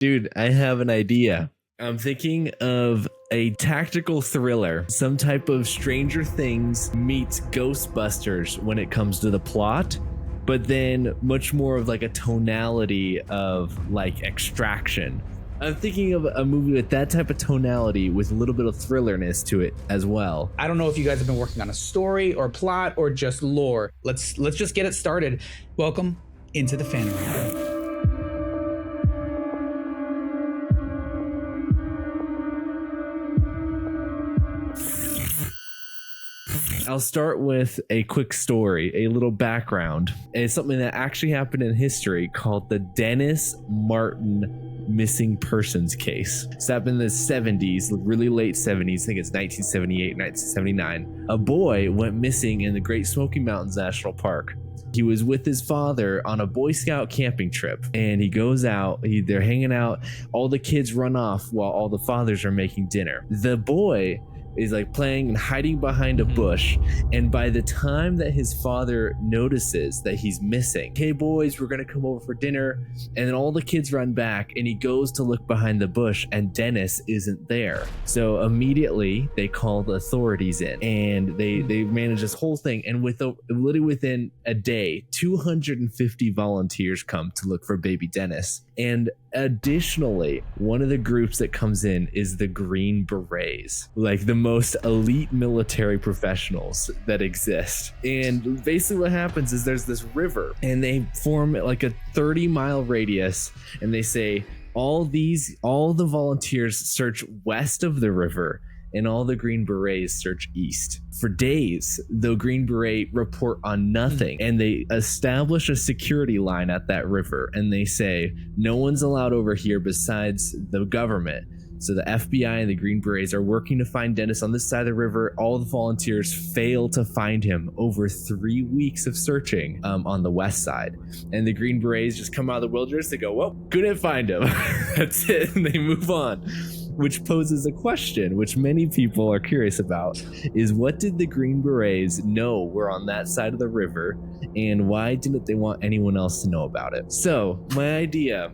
Dude, I have an idea. I'm thinking of a tactical thriller, some type of Stranger Things meets Ghostbusters when it comes to the plot, but then much more of like a tonality of like Extraction. I'm thinking of a movie with that type of tonality with a little bit of thrillerness to it as well. I don't know if you guys have been working on a story or plot or just lore. Let's just get it started. Welcome into the fan room. I'll start with a quick story, a little background. It's something that actually happened in history called the Dennis Martin missing persons case. It's happened in the 70s, really late 70s. I think it's 1978, 1979. A boy went missing in the Great Smoky Mountains National Park. He was with his father on a Boy Scout camping trip, and he goes out, they're hanging out, all the kids run off while all the fathers are making dinner. The boy is like playing and hiding behind a bush, and by the time that his father notices that he's missing, hey boys, we're gonna come over for dinner, and then all the kids run back and he goes to look behind the bush and Dennis isn't there. So immediately they call the authorities in, and they manage this whole thing, and literally within a day 250 volunteers come to look for baby Dennis. And additionally, one of the groups that comes in is the Green Berets, like the most elite military professionals that exist. And basically what happens is there's this river, and they form like a 30-mile radius, and they say all the volunteers search west of the river, and all the Green Berets search east. For days, the Green Beret report on nothing, and they establish a security line at that river, and they say, no one's allowed over here besides the government. So the FBI and the Green Berets are working to find Dennis on this side of the river. All the volunteers fail to find him over 3 weeks of searching on the west side. And the Green Berets just come out of the wilderness. They go, well, couldn't find him. That's it. And they move on. Which poses a question, which many people are curious about, is what did the Green Berets know were on that side of the river, and why didn't they want anyone else to know about it? So my idea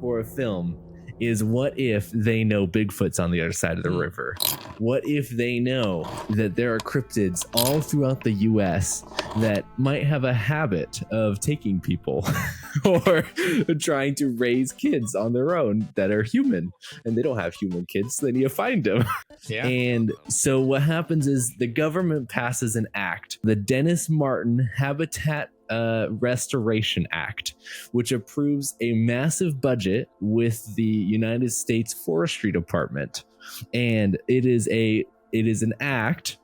for a film is, what if they know Bigfoot's on the other side of the river? What if they know that there are cryptids all throughout the US that might have a habit of taking people or trying to raise kids on their own that are human, and they don't have human kids, so they need to find them. Yeah. And so what happens is the government passes an act, the Dennis Martin Habitat Restoration Act, which approves a massive budget with the United States Forestry Department, and it is an act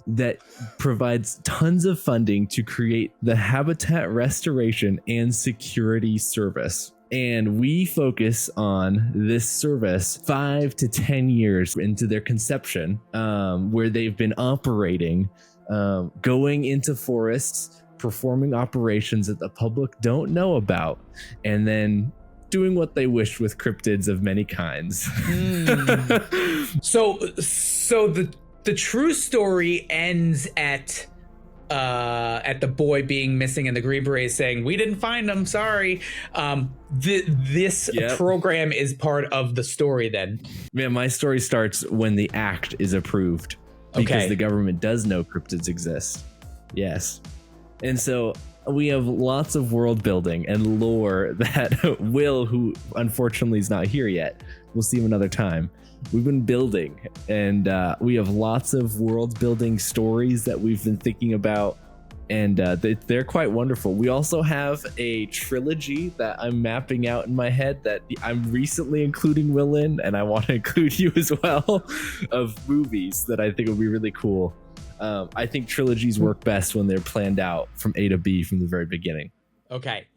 that provides tons of funding to create the Habitat Restoration and Security Service. And we focus on this service 5 to 10 years into their conception, where they've been operating, going into forests, performing operations that the public don't know about, and then doing what they wish with cryptids of many kinds. So the true story ends at the boy being missing and the Green Berets saying, we didn't find him, sorry. This program is part of the story then. Yeah, my story starts when the act is approved, because the government does know cryptids exist. Yes. And so we have lots of world building and lore that Will, who unfortunately is not here yet, we'll see him another time, we've been building, and we have lots of world building stories that we've been thinking about, and they're quite wonderful. We also have a trilogy that I'm mapping out in my head that I'm recently including Will in, and I want to include you as well, of movies that I think would be really cool. I think trilogies work best when they're planned out from A to B from the very beginning. Okay.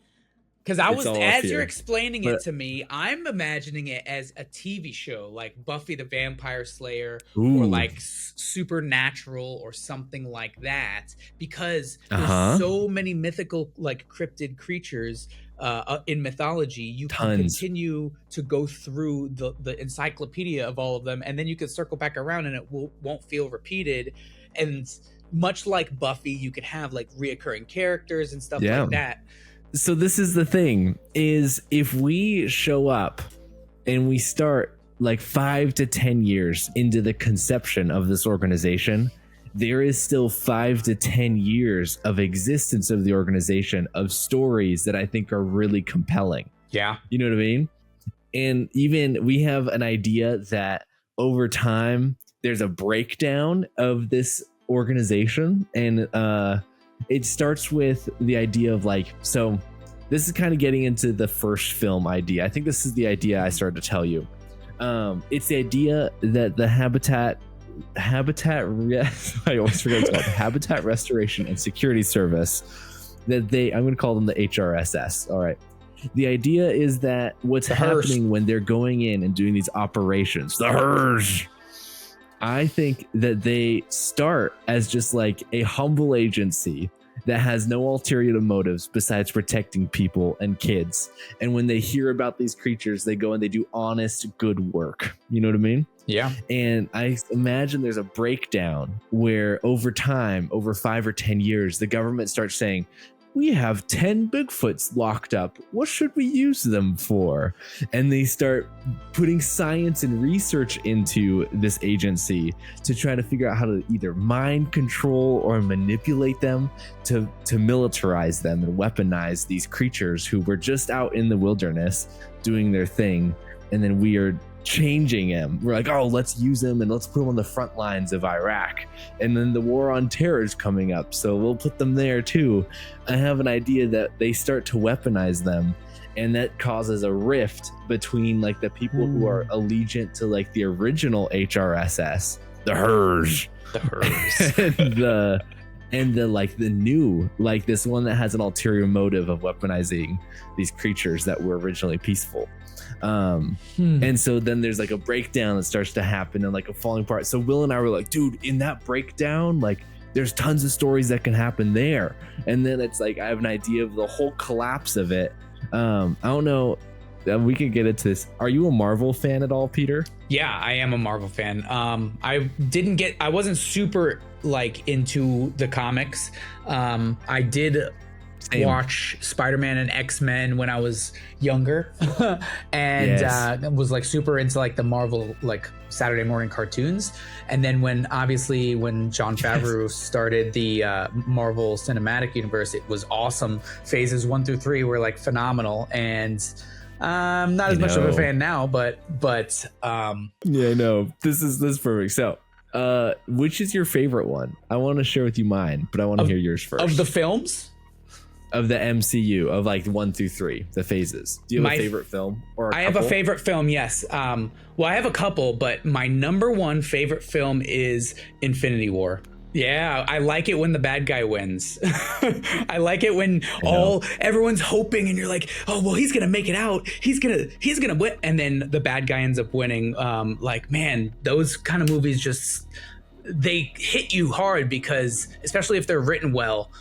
Because as you're explaining it to me, I'm imagining it as a TV show like Buffy the Vampire Slayer, or like Supernatural or something like that, because there's so many mythical like cryptid creatures in mythology. You can continue to go through the encyclopedia of all of them, and then you can circle back around and it won't feel repeated. And much like Buffy, you could have like reoccurring characters and stuff like that. So this is the thing, is if we show up and we start like 5 to 10 years into the conception of this organization, there is still 5 to 10 years of existence of the organization of stories that I think are really compelling. Yeah. You know what I mean? And even we have an idea that over time there's a breakdown of this organization, and it starts with the idea of like, so this is kind of getting into the first film idea. I think this is the idea I started to tell you. It's the idea that the habitat I always forget it's called, the Habitat Restoration and Security Service, that I'm going to call them the HRSS. All right. The idea is that what's happening when they're going in and doing these operations, the HERS, I think that they start as just like a humble agency that has no ulterior motives besides protecting people and kids. And when they hear about these creatures, they go and they do honest, good work. You know what I mean? Yeah. And I imagine there's a breakdown where over time, over 5 or 10 years, the government starts saying, we have 10 Bigfoots locked up. What should we use them for? And they start putting science and research into this agency to try to figure out how to either mind control or manipulate them to militarize them and weaponize these creatures who were just out in the wilderness doing their thing. And then we are changing him. We're like, oh, let's use him and let's put him on the front lines of Iraq. And then the war on terror is coming up, so we'll put them there too. I have an idea that they start to weaponize them, and that causes a rift between like the people who are allegiant to like the original HRSS, the HERS, and the like the new, like this one that has an ulterior motive of weaponizing these creatures that were originally peaceful. And so then there's like a breakdown that starts to happen and like a falling apart. So Will and I were like, dude, in that breakdown, like there's tons of stories that can happen there. And then it's like I have an idea of the whole collapse of it. I don't know, we could get into this. Are you a Marvel fan at all, Peter? Yeah, I am a Marvel fan. I wasn't super like into the comics. I did watch Spider-Man and X-Men when I was younger and was like super into like the Marvel like Saturday morning cartoons. And then when Jon Favreau started the Marvel Cinematic Universe, it was awesome. Phases 1 through 3 were like phenomenal, and I'm not as much of a fan now, but yeah, no, this is perfect. So which is your favorite one? I want to share with you mine, but I want to hear yours first. Of the films? Of the MCU, of like 1 through 3, the phases. Do you have a favorite film? Or I have a favorite film, yes. Well, I have a couple, but my number one favorite film is Infinity War. Yeah, I like it when the bad guy wins. I like it when everyone's hoping and you're like, oh, well, he's gonna make it out. He's gonna win, and then the bad guy ends up winning. Like, man, those kind of movies just, they hit you hard because, especially if they're written well.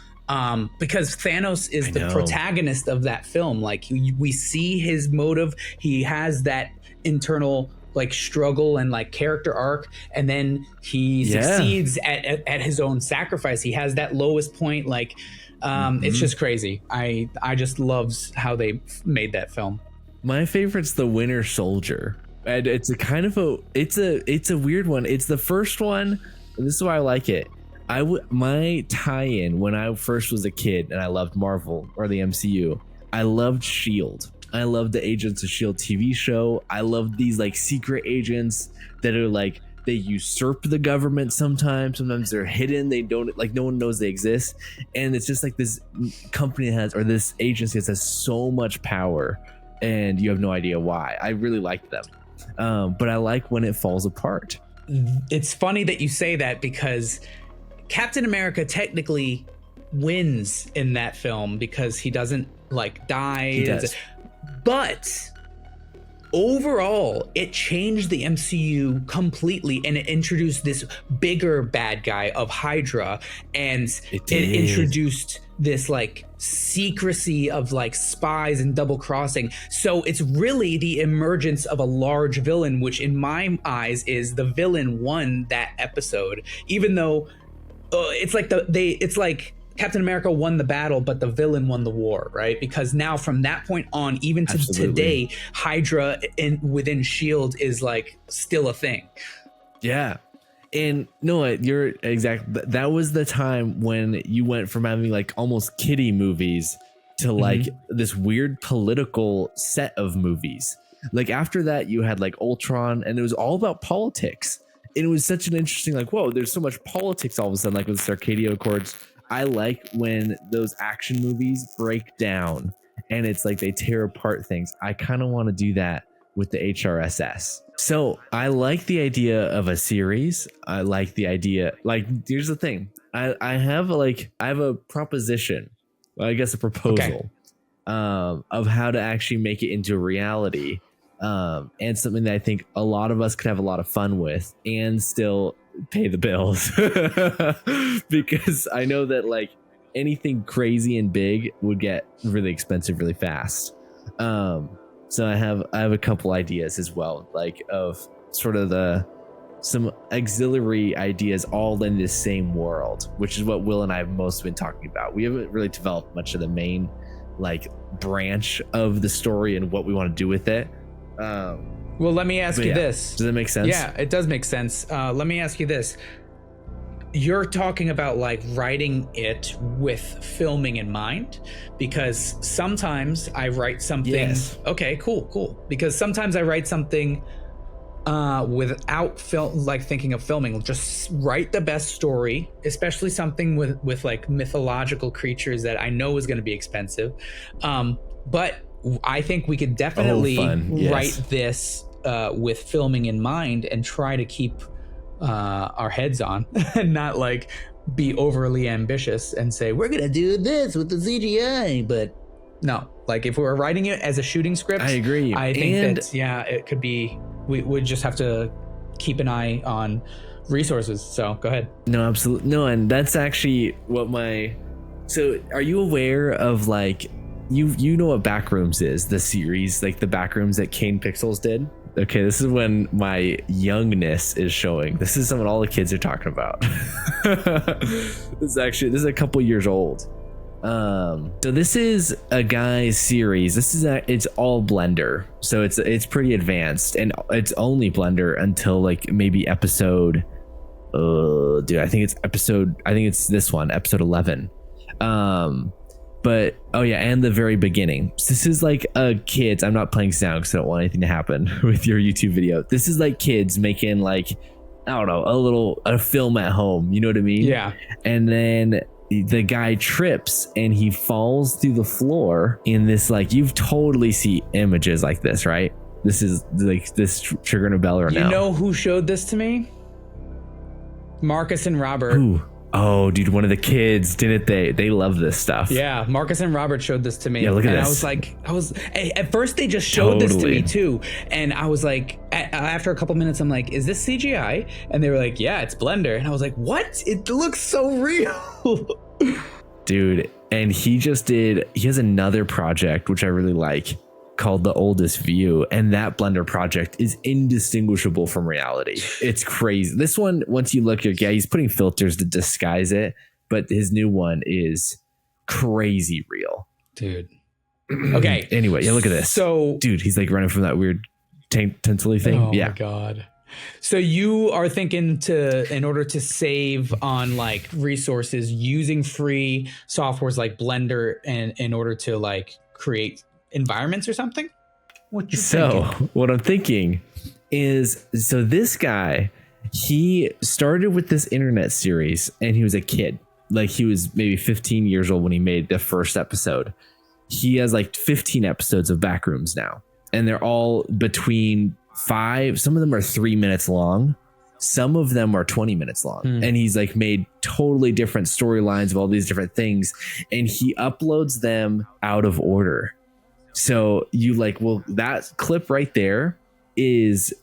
Because Thanos is the protagonist of that film. Like we see his motive. He has that internal like struggle and like character arc, and then he succeeds at his own sacrifice. He has that lowest point. Like it's just crazy. I just loves how they made that film. My favorite's the Winter Soldier, and it's a kind of it's a weird one. It's the first one, and this is why I like it. My tie-in when I first was a kid and I loved Marvel or the MCU, I loved S.H.I.E.L.D. I loved the Agents of S.H.I.E.L.D. TV show. I loved these like secret agents that are like, they usurp the government sometimes. Sometimes they're hidden. They don't, like, no one knows they exist. And it's just like this company this agency has so much power and you have no idea why. I really liked them. But I like when it falls apart. It's funny that you say that because Captain America technically wins in that film because he doesn't like die. He does. But overall, it changed the MCU completely, and it introduced this bigger bad guy of Hydra, and it introduced this like secrecy of like spies and double crossing. So it's really the emergence of a large villain, which in my eyes is the villain won that episode, even though it's like Captain America won the battle, but the villain won the war, right? Because now from that point on, even to today, Hydra within S.H.I.E.L.D. is like still a thing. Yeah. And no, you're exact. That was the time when you went from having like almost kiddie movies to like this weird political set of movies. Like after that, you had like Ultron, and it was all about politics. And it was such an interesting, like, whoa, there's so much politics all of a sudden, like with Arcadia Accords. I like when those action movies break down and it's like they tear apart things. I kind of want to do that with the HRSS. So I like the idea of a series. I like the idea. Like, here's the thing. I have a proposition. Well, I guess a proposal of how to actually make it into reality. And something that I think a lot of us could have a lot of fun with and still pay the bills. Because I know that like anything crazy and big would get really expensive really fast. So I have a couple ideas as well, like of sort of some auxiliary ideas all in this same world, which is what Will and I have most been talking about. We haven't really developed much of the main like branch of the story and what we want to do with it. Well, let me ask you this. Does that make sense? Yeah, it does make sense. Let me ask you this. You're talking about like writing it with filming in mind, because sometimes I write something. Yes. Okay, cool. Because sometimes I write something without thinking of filming. Just write the best story, especially something with like mythological creatures that I know is going to be expensive. But I think we could definitely write this with filming in mind and try to keep our heads on and not like be overly ambitious and say we're gonna do this with the CGI. But no, like if we were writing it as a shooting script, I agree. I think that it could be. We would just have to keep an eye on resources. So go ahead. No, absolutely no, and that's actually what So are you aware of like you know what Backrooms is, the series, like the Backrooms that Kane Pixels did? Okay, this is when my youngness is showing. This is what all the kids are talking about. This is a couple years old. So this is a guy's series. It's all Blender, so it's pretty advanced, and it's only Blender until like maybe episode. I think it's this one, episode 11. But and the very beginning. So this is like kids. I'm not playing sound because I don't want anything to happen with your YouTube video. This is like kids making like, I don't know, a film at home. You know what I mean? Yeah. And then the guy trips and he falls through the floor in this, like, you've totally see images like this, right? This is like this triggering a bell right now. You know who showed this to me? Marcus and Robert. Ooh. Oh, dude, one of the kids, didn't they? They love this stuff. Yeah, Marcus and Robert showed this to me. Yeah, look at this. I was at first they just showed this to me too. And I was like, after a couple minutes, I'm like, is this CGI? And they were like, yeah, it's Blender. And I was like, what? It looks so real. Dude, and he has another project, which I really like, called The Oldest View, and that Blender project is indistinguishable from reality. It's crazy. This one, once you look, he's putting filters to disguise it, but his new one is crazy real, dude. Okay. Anyway, look at this. So, dude, he's like running from that weird tentacly thing. Oh my god. So you are thinking in order to save on like resources, using free softwares like Blender and in order to like create environments or something? What I'm thinking is, so this guy, he started with this internet series and he was a kid. Like he was maybe 15 years old when he made the first episode. He has like 15 episodes of Backrooms now, and they're all between 5. Some of them are 3 minutes long. Some of them are 20 minutes long. And he's like made totally different storylines of all these different things, and he uploads them out of order. So you like, well, that clip right there is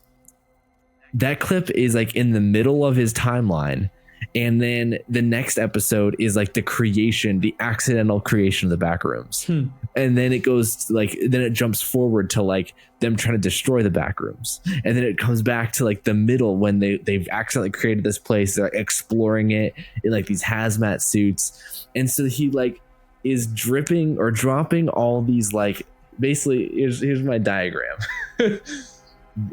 like in the middle of his timeline, And then the next episode is like the accidental creation of the back rooms. And then it goes then it jumps forward to like them trying to destroy the back rooms. And then it comes back to like the middle when they've accidentally created this place. They're like exploring it in like these hazmat suits. And so he like is dripping or dropping all these like, basically here's my diagram.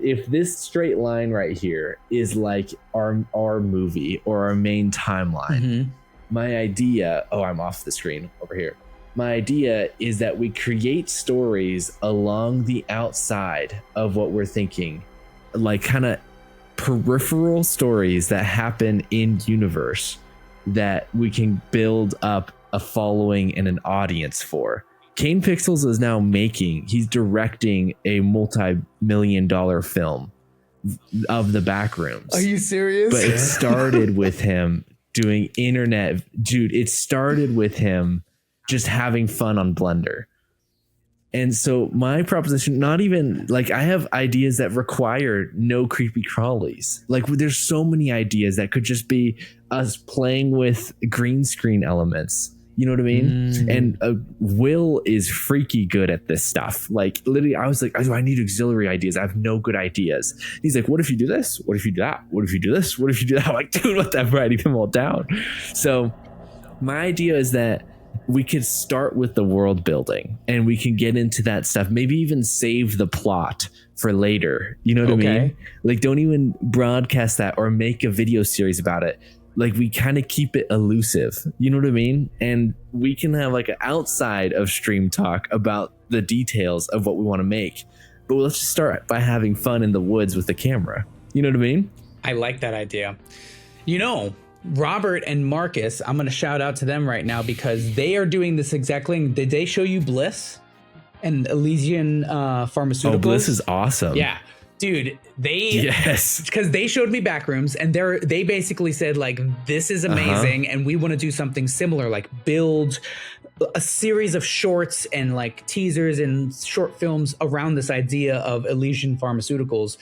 If this straight line right here is like our movie or our main timeline, my idea, I'm off the screen over here. My idea is that we create stories along the outside of what we're thinking, like kind of peripheral stories that happen in universe that we can build up a following and an audience for. Kane Pixels is now he's directing a multi-million-dollar film of the backrooms. Are you serious? But it started with him doing internet. Dude, it started with him just having fun on Blender. And so my proposition, not even like I have ideas that require no creepy crawlies. Like there's so many ideas that could just be us playing with green screen elements. You know what I mean? And Will is freaky good at this stuff. Like literally, I was like, I need auxiliary ideas. I have no good ideas. He's like, what if you do this? What if you do that? What if you do this? What if you do that? I'm like, dude, what the? Writing them all down. So my idea is that we could start with the world building and we can get into that stuff. Maybe even save the plot for later. You know what I mean? Like don't even broadcast that or make a video series about it. Like we kind of keep it elusive, you know what I mean? And we can have like an outside of stream talk about the details of what we want to make. But let's just start by having fun in the woods with the camera. You know what I mean? I like that idea. You know, Robert and Marcus, I'm going to shout out to them right now because they are doing this exact thing. Did they show you Bliss and Elysian Pharmaceuticals? Oh, Bliss is awesome. Yeah. Dude, because they showed me Backrooms and they basically said like, this is amazing. And we want to do something similar, like build a series of shorts and like teasers and short films around this idea of Elysian Pharmaceuticals.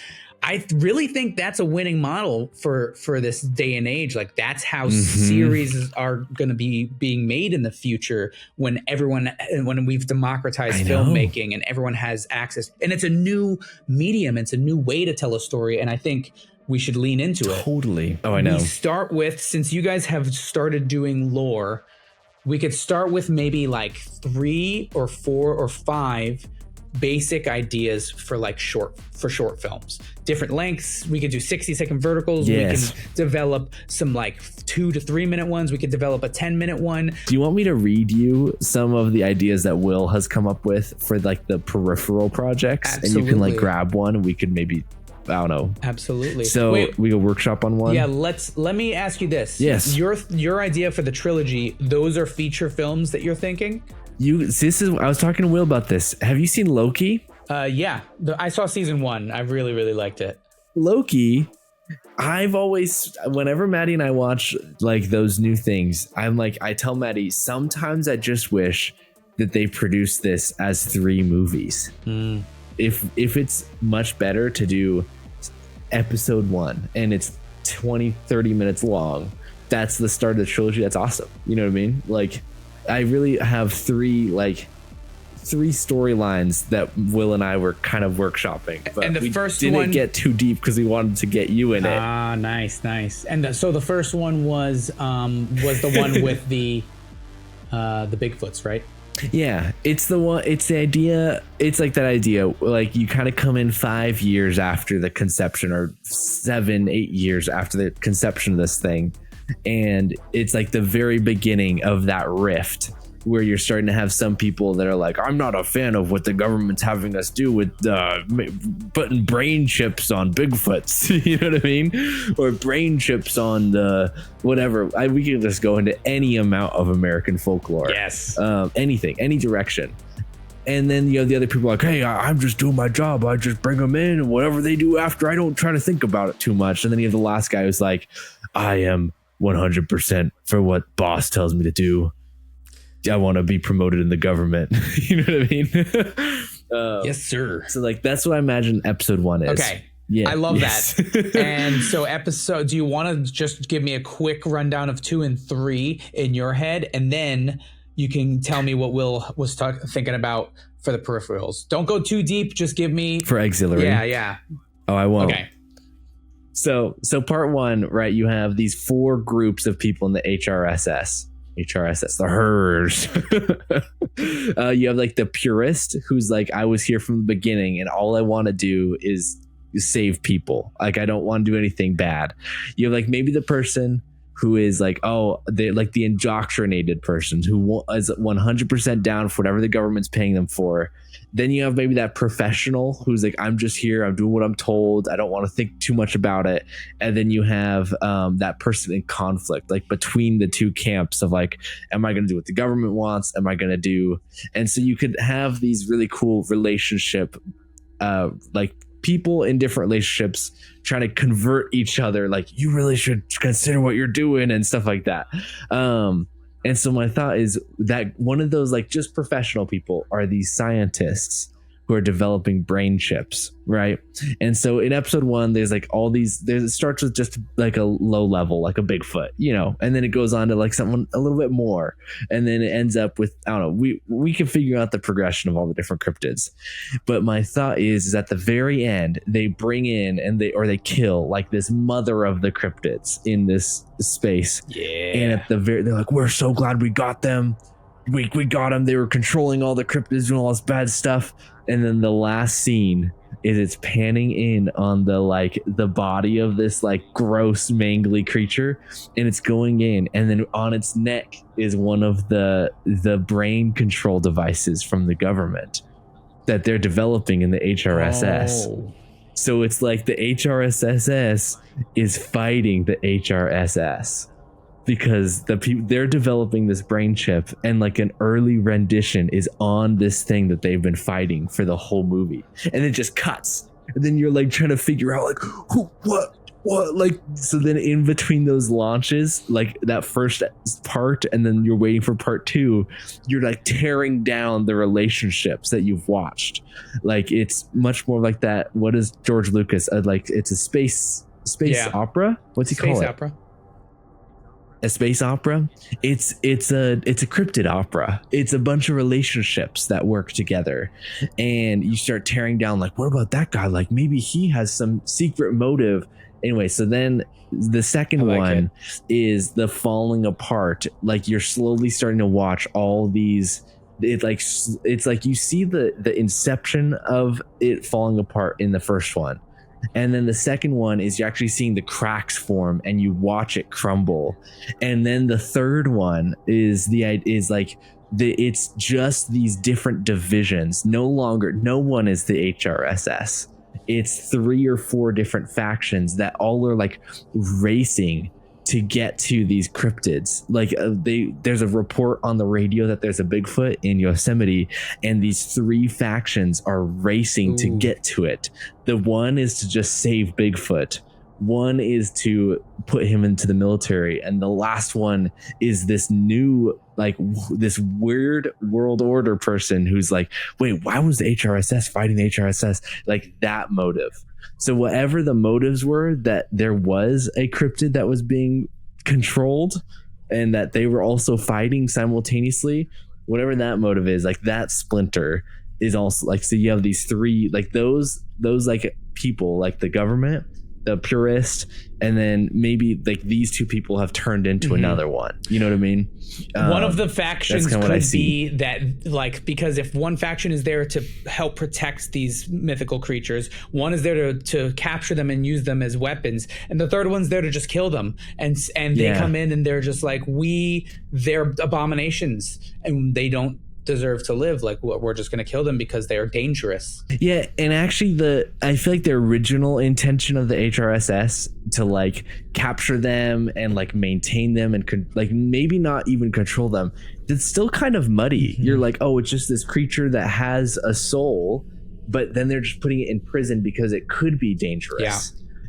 I really think that's a winning model for this day and age. Like that's how series are going to be being made in the future when we've democratized filmmaking and everyone has access. And it's a new medium. It's a new way to tell a story. And I think we should lean into it. Totally. Oh, I know. We start with, since you guys have started doing lore, we could start with maybe like 3 or 4 or 5 basic ideas for like short films, different lengths. We could do 60-second verticals. We can develop some like 2 to 3 minute ones. We could develop a 10-minute one. Do you want me to read you some of the ideas that Will has come up with for like the peripheral projects? Absolutely. And you can like grab one and we could maybe, I don't know. Absolutely. So we go workshop on one. Yeah, let me ask you this. Yes. Your idea for the trilogy, those are feature films that you're thinking? I was talking to Will about this. Have you seen Loki? Yeah, I saw season 1. I really, really liked it. Loki, whenever Maddie and I watch like those new things, I tell Maddie, sometimes I just wish that they produced this as 3 movies. If it's much better to do episode 1 and it's 20-30 minutes long, that's the start of the trilogy. That's awesome. You know what I mean? Like, I really have 3 storylines that Will and I were kind of workshopping, but and we didn't get too deep because we wanted to get you in it. Ah, nice. And so the first one was the one with the Bigfoots, right? Yeah, it's the one. It's the idea. It's like that idea. Like you kind of come in 5 years after the conception, or 7-8 years after the conception of this thing. And it's like the very beginning of that rift where you're starting to have some people that are like, I'm not a fan of what the government's having us do with putting brain chips on Bigfoots. You know what I mean? Or brain chips on the whatever. We can just go into any amount of American folklore. Yes. Anything, any direction. And then the other people are like, hey, I'm just doing my job. I just bring them in and whatever they do after, I don't try to think about it too much. And then you have the last guy who's like, I am 100% for what boss tells me to do. I want to be promoted in the government. You know what I mean? Yes, sir. So like, that's what I imagine episode 1 is. Okay. Yeah, I love that. And so do you want to just give me a quick rundown of 2 and 3 in your head, and then you can tell me what Will was thinking about for the peripherals. Don't go too deep. Just give me for auxiliary. Yeah. Oh, I won't. Okay. So part 1, right? You have these 4 groups of people in the HRSS, the hers. You have like the purist, who's like, I was here from the beginning, and all I want to do is save people. Like, I don't want to do anything bad. You have like maybe the person who is like, oh, they like the indoctrinated person who is 100% down for whatever the government's paying them for. Then you have maybe that professional who's like, I'm just here, I'm doing what I'm told, I don't want to think too much about it. And then you have that person in conflict, like between the 2 camps of like, am I going to do what the government wants? Am I going to do? And so you could have these really cool relationship, like people in different relationships trying to convert each other, like, you really should consider what you're doing and stuff like that. And so my thought is that one of those like just professional people are these scientists who are developing brain chips, right? And so in episode 1, there's like all these, it starts with just like a low level, like a Bigfoot, you know, and then it goes on to like someone a little bit more, and then it ends up with, I don't know, we can figure out the progression of all the different cryptids. But my thought is at the very end, they bring in and they kill like this mother of the cryptids in this space. Yeah. And at the very, they're like, we're so glad we got them. We got them. They were controlling all the cryptids, doing all this bad stuff. And then the last scene is it's panning in on the body of this like gross mangly creature, and it's going in, and then on its neck is one of the brain control devices from the government that they're developing in the HRSS. Oh. So it's like the HRSS is fighting the HRSS. Because they're developing this brain chip, and like an early rendition is on this thing that they've been fighting for the whole movie, and it just cuts, and then you're like trying to figure out like who, what, like, so then in between those launches, like that first part, and then you're waiting for part 2, you're like tearing down the relationships that you've watched. Like, it's much more like that. What is George Lucas like? It's a space opera. What's he call it? Space opera. A space opera. It's a cryptid opera. It's a bunch of relationships that work together, and you start tearing down like, what about that guy? Like, maybe he has some secret motive. Anyway, so then the second one is the falling apart. Like, you're slowly starting to watch all these. It's like you see the inception of it falling apart in the first one. And then the second one is you're actually seeing the cracks form, and you watch it crumble. And then the third one is it's just these different divisions. No one is the HRSS. It's 3 or 4 different factions that all are like racing to get to these cryptids. Like there's a report on the radio that there's a Bigfoot in Yosemite, and these 3 factions are racing to get to it. The one is to just save Bigfoot, one is to put him into the military, and the last one is this new, like, this weird world order person who's like, wait, why was the HRSS fighting the HRSS? Like, that motive. So whatever the motives were, that there was a cryptid that was being controlled and that they were also fighting simultaneously, whatever that motive is, like, that splinter is also like, so you have these 3, like those like people, like the government, the purist, and then maybe like these 2 people have turned into another one. You know what I mean? One of the factions could be that, like, because if one faction is there to help protect these mythical creatures, one is there to capture them and use them as weapons, and the third one's there to just kill them. And they come in and they're just like, they're abominations and they don't deserve to live. Like, we're just going to kill them because they are dangerous. Yeah, and actually I feel like the original intention of the HRSS to like capture them and like maintain them and like maybe not even control them, it's still kind of muddy. You're like, oh, it's just this creature that has a soul, but then they're just putting it in prison because it could be dangerous. Yeah.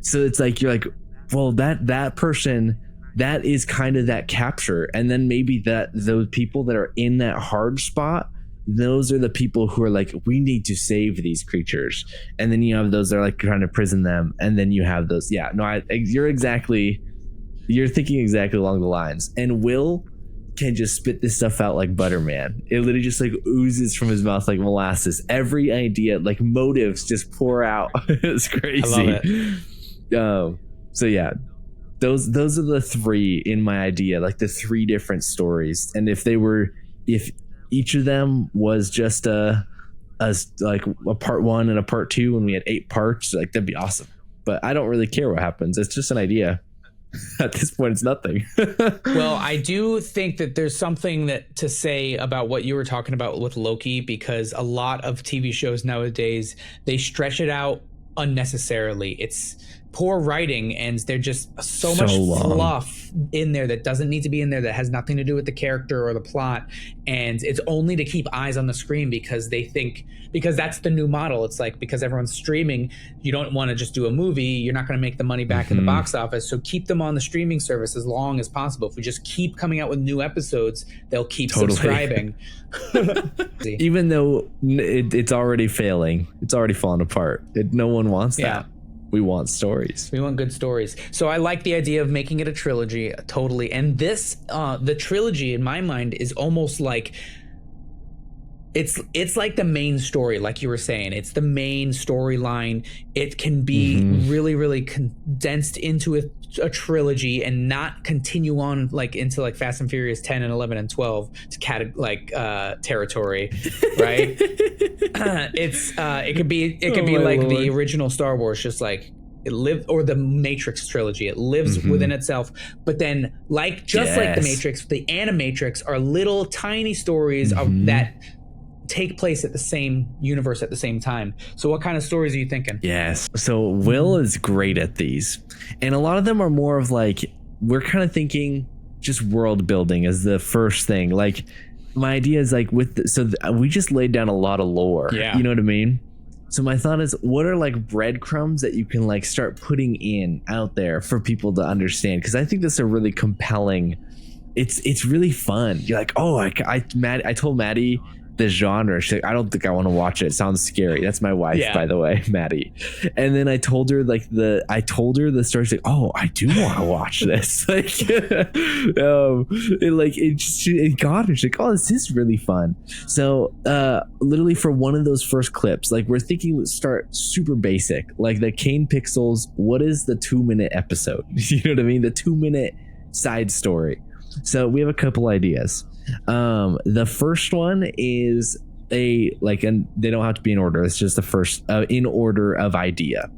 So it's like, you're like, well, that person, that is kind of that capture. And then maybe that those people that are in that hard spot those are the people who are like, we need to save these creatures. And then you have those that are like trying to prison them. And then you have those. Yeah, no, you're thinking exactly along the lines. And Will can just spit this stuff out like butter, man. It literally just like oozes from his mouth like molasses. Every idea, like motives just pour out. It's crazy. I love it. So yeah, those are the three in my idea, like the three different stories. And if each of them was just like a part 1 and a part 2 and we had 8 parts, like that'd be awesome. But I don't really care what happens. It's just an idea. At this point, it's nothing. Well, I do think that there's something to say about what you were talking about with Loki, because a lot of TV shows nowadays, they stretch it out unnecessarily. It's poor writing, and there's just so much fluff in there that doesn't need to be in there, that has nothing to do with the character or the plot, and it's only to keep eyes on the screen because that's the new model. It's like, because everyone's streaming, you don't want to just do a movie, you're not going to make the money back in the box office, so keep them on the streaming service as long as possible. If we just keep coming out with new episodes, they'll keep subscribing. Even though it's already failing, it's already falling apart. No one wants that. We want stories. We want good stories. So I like the idea of making it a trilogy, totally. And this, the trilogy in my mind is almost like, it's like the main story, like you were saying. It's the main storyline. It can be really, really condensed into a trilogy and not continue on like into like Fast and Furious 10 and 11 and 12 to territory, right? It could be like Lord. The original Star Wars, just like it lived, or the Matrix trilogy. It lives within itself, but then like the Matrix, the Animatrix are little tiny stories that take place at the same universe at the same time. So what kind of stories are you thinking? Yes. So Will is great at these, and a lot of them are more of like, we're kind of thinking just world building as the first thing. Like my idea is like we just laid down a lot of lore. Yeah. You know what I mean? So my thought is, what are like breadcrumbs that you can like start putting in out there for people to understand? Because I think this is a really compelling. It's really fun. You're like, oh, I told Maddie the genre. She's like, I don't think I want to watch it. It sounds scary. That's my wife, by the way, Maddie. And then I told her the story. She's like, oh, I do want to watch this. Like, it got her. She's like, oh, this is really fun. So, literally for one of those first clips, like we're thinking, let's start super basic, like the Kane Pixels. What is the 2-minute episode? You know what I mean? The 2-minute side story. So we have a couple ideas. The first one is and they don't have to be in order. It's just the first in order of idea.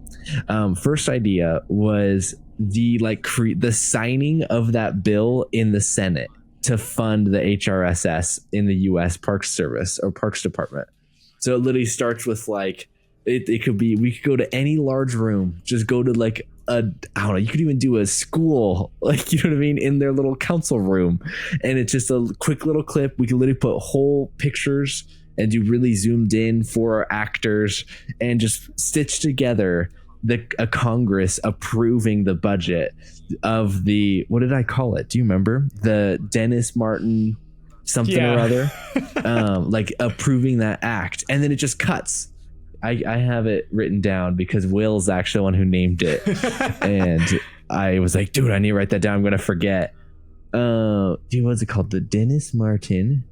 First idea was the signing of that bill in the Senate to fund the HRSS in the U.S. Parks Service or Parks Department. So it literally starts with like, it could be, we could go to any large room, just go to like I don't know, you could even do a school, like, you know what I mean, in their little council room, and it's just a quick little clip. We can literally put whole pictures and do really zoomed in for our actors and just stitch together a Congress approving the budget of the, what did I call it? Do you remember? The Dennis Martin something or other, like approving that act, and then it just cuts. I have it written down because Will's actually the one who named it. And I was like, dude, I need to write that down. I'm going to forget. What's it called? The Dennis Martin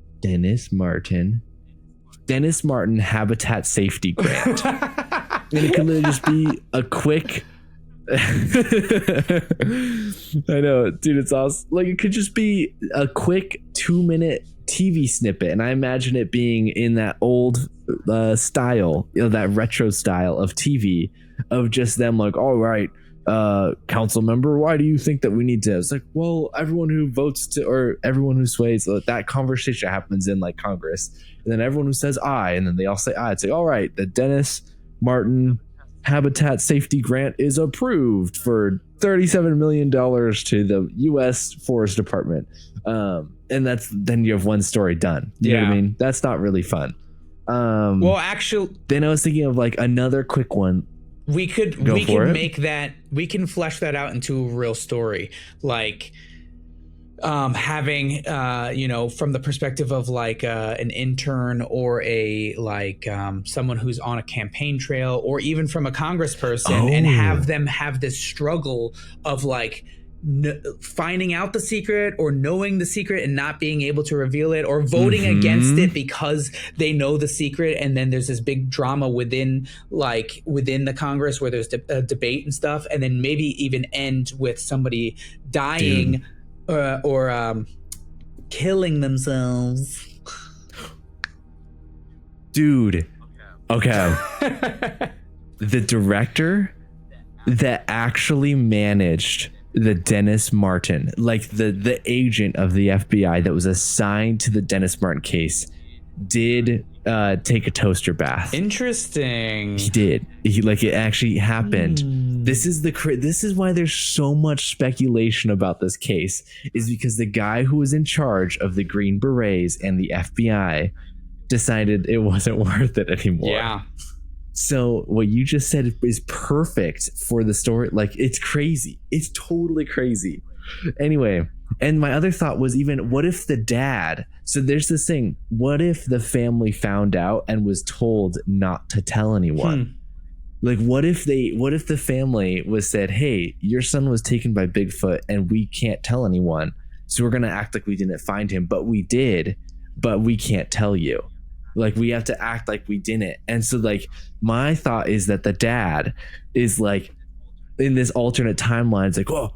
Habitat Safety Grant. And it could literally just be a quick... I know, dude, it's awesome. Like, it could just be a quick 2-minute TV snippet, and I imagine it being in that old style, that retro style of TV, of just them like, all right, council member, why do you think that we need to? It's like, well, everyone who votes to, or everyone who sways, that conversation happens in like Congress, and then everyone who says aye, and then they all say aye. It's like, all right, the Dennis Martin Habitat Safety Grant is approved for $37 million to the U.S. Forest Department. And then you have one story done. You know what I mean? That's not really fun. Well, actually, then I was thinking of like another quick one. We can make that. We can flesh that out into a real story. Like, having from the perspective of like an intern or a someone who's on a campaign trail, or even from a congressperson, and have them have this struggle of like finding out the secret or knowing the secret and not being able to reveal it, or voting against it because they know the secret, and then there's this big drama within the Congress where there's a debate and stuff, and then maybe even end with somebody dying or killing themselves. Dude, okay. The director that actually managed the Dennis Martin, like the agent of the FBI that was assigned to the Dennis Martin case, did take a toaster bath. Interesting. He did. It actually happened. This is why there's so much speculation about this case, is because the guy who was in charge of the Green Berets and the FBI decided it wasn't worth it anymore. Yeah. So what you just said is perfect for the story. Like, it's crazy. It's totally crazy. Anyway, and my other thought was, even what if the dad, so there's this thing, what if the family found out and was told not to tell anyone? Like, what if the family was said, hey, your son was taken by Bigfoot and we can't tell anyone, so we're going to act like we didn't find him, but we did, but we can't tell you. Like, we have to act like we didn't. And so, like, my thought is that the dad is like, in this alternate timeline, it's like, oh,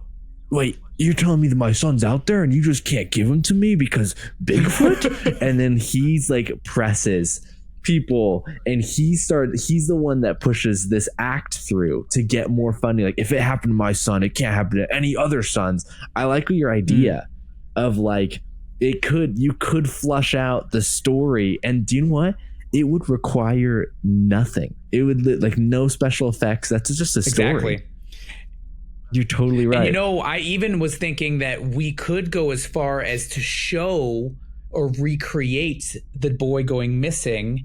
wait, you're telling me that my son's out there and you just can't give him to me because Bigfoot? And then he's like presses people, and he's the one that pushes this act through to get more funding. Like, if it happened to my son, it can't happen to any other sons. I like your idea of like, you could flush out the story, and do you know what? It would require nothing. It would like no special effects. That's just a story. Exactly. You're totally right. And, I even was thinking that we could go as far as to show or recreate the boy going missing,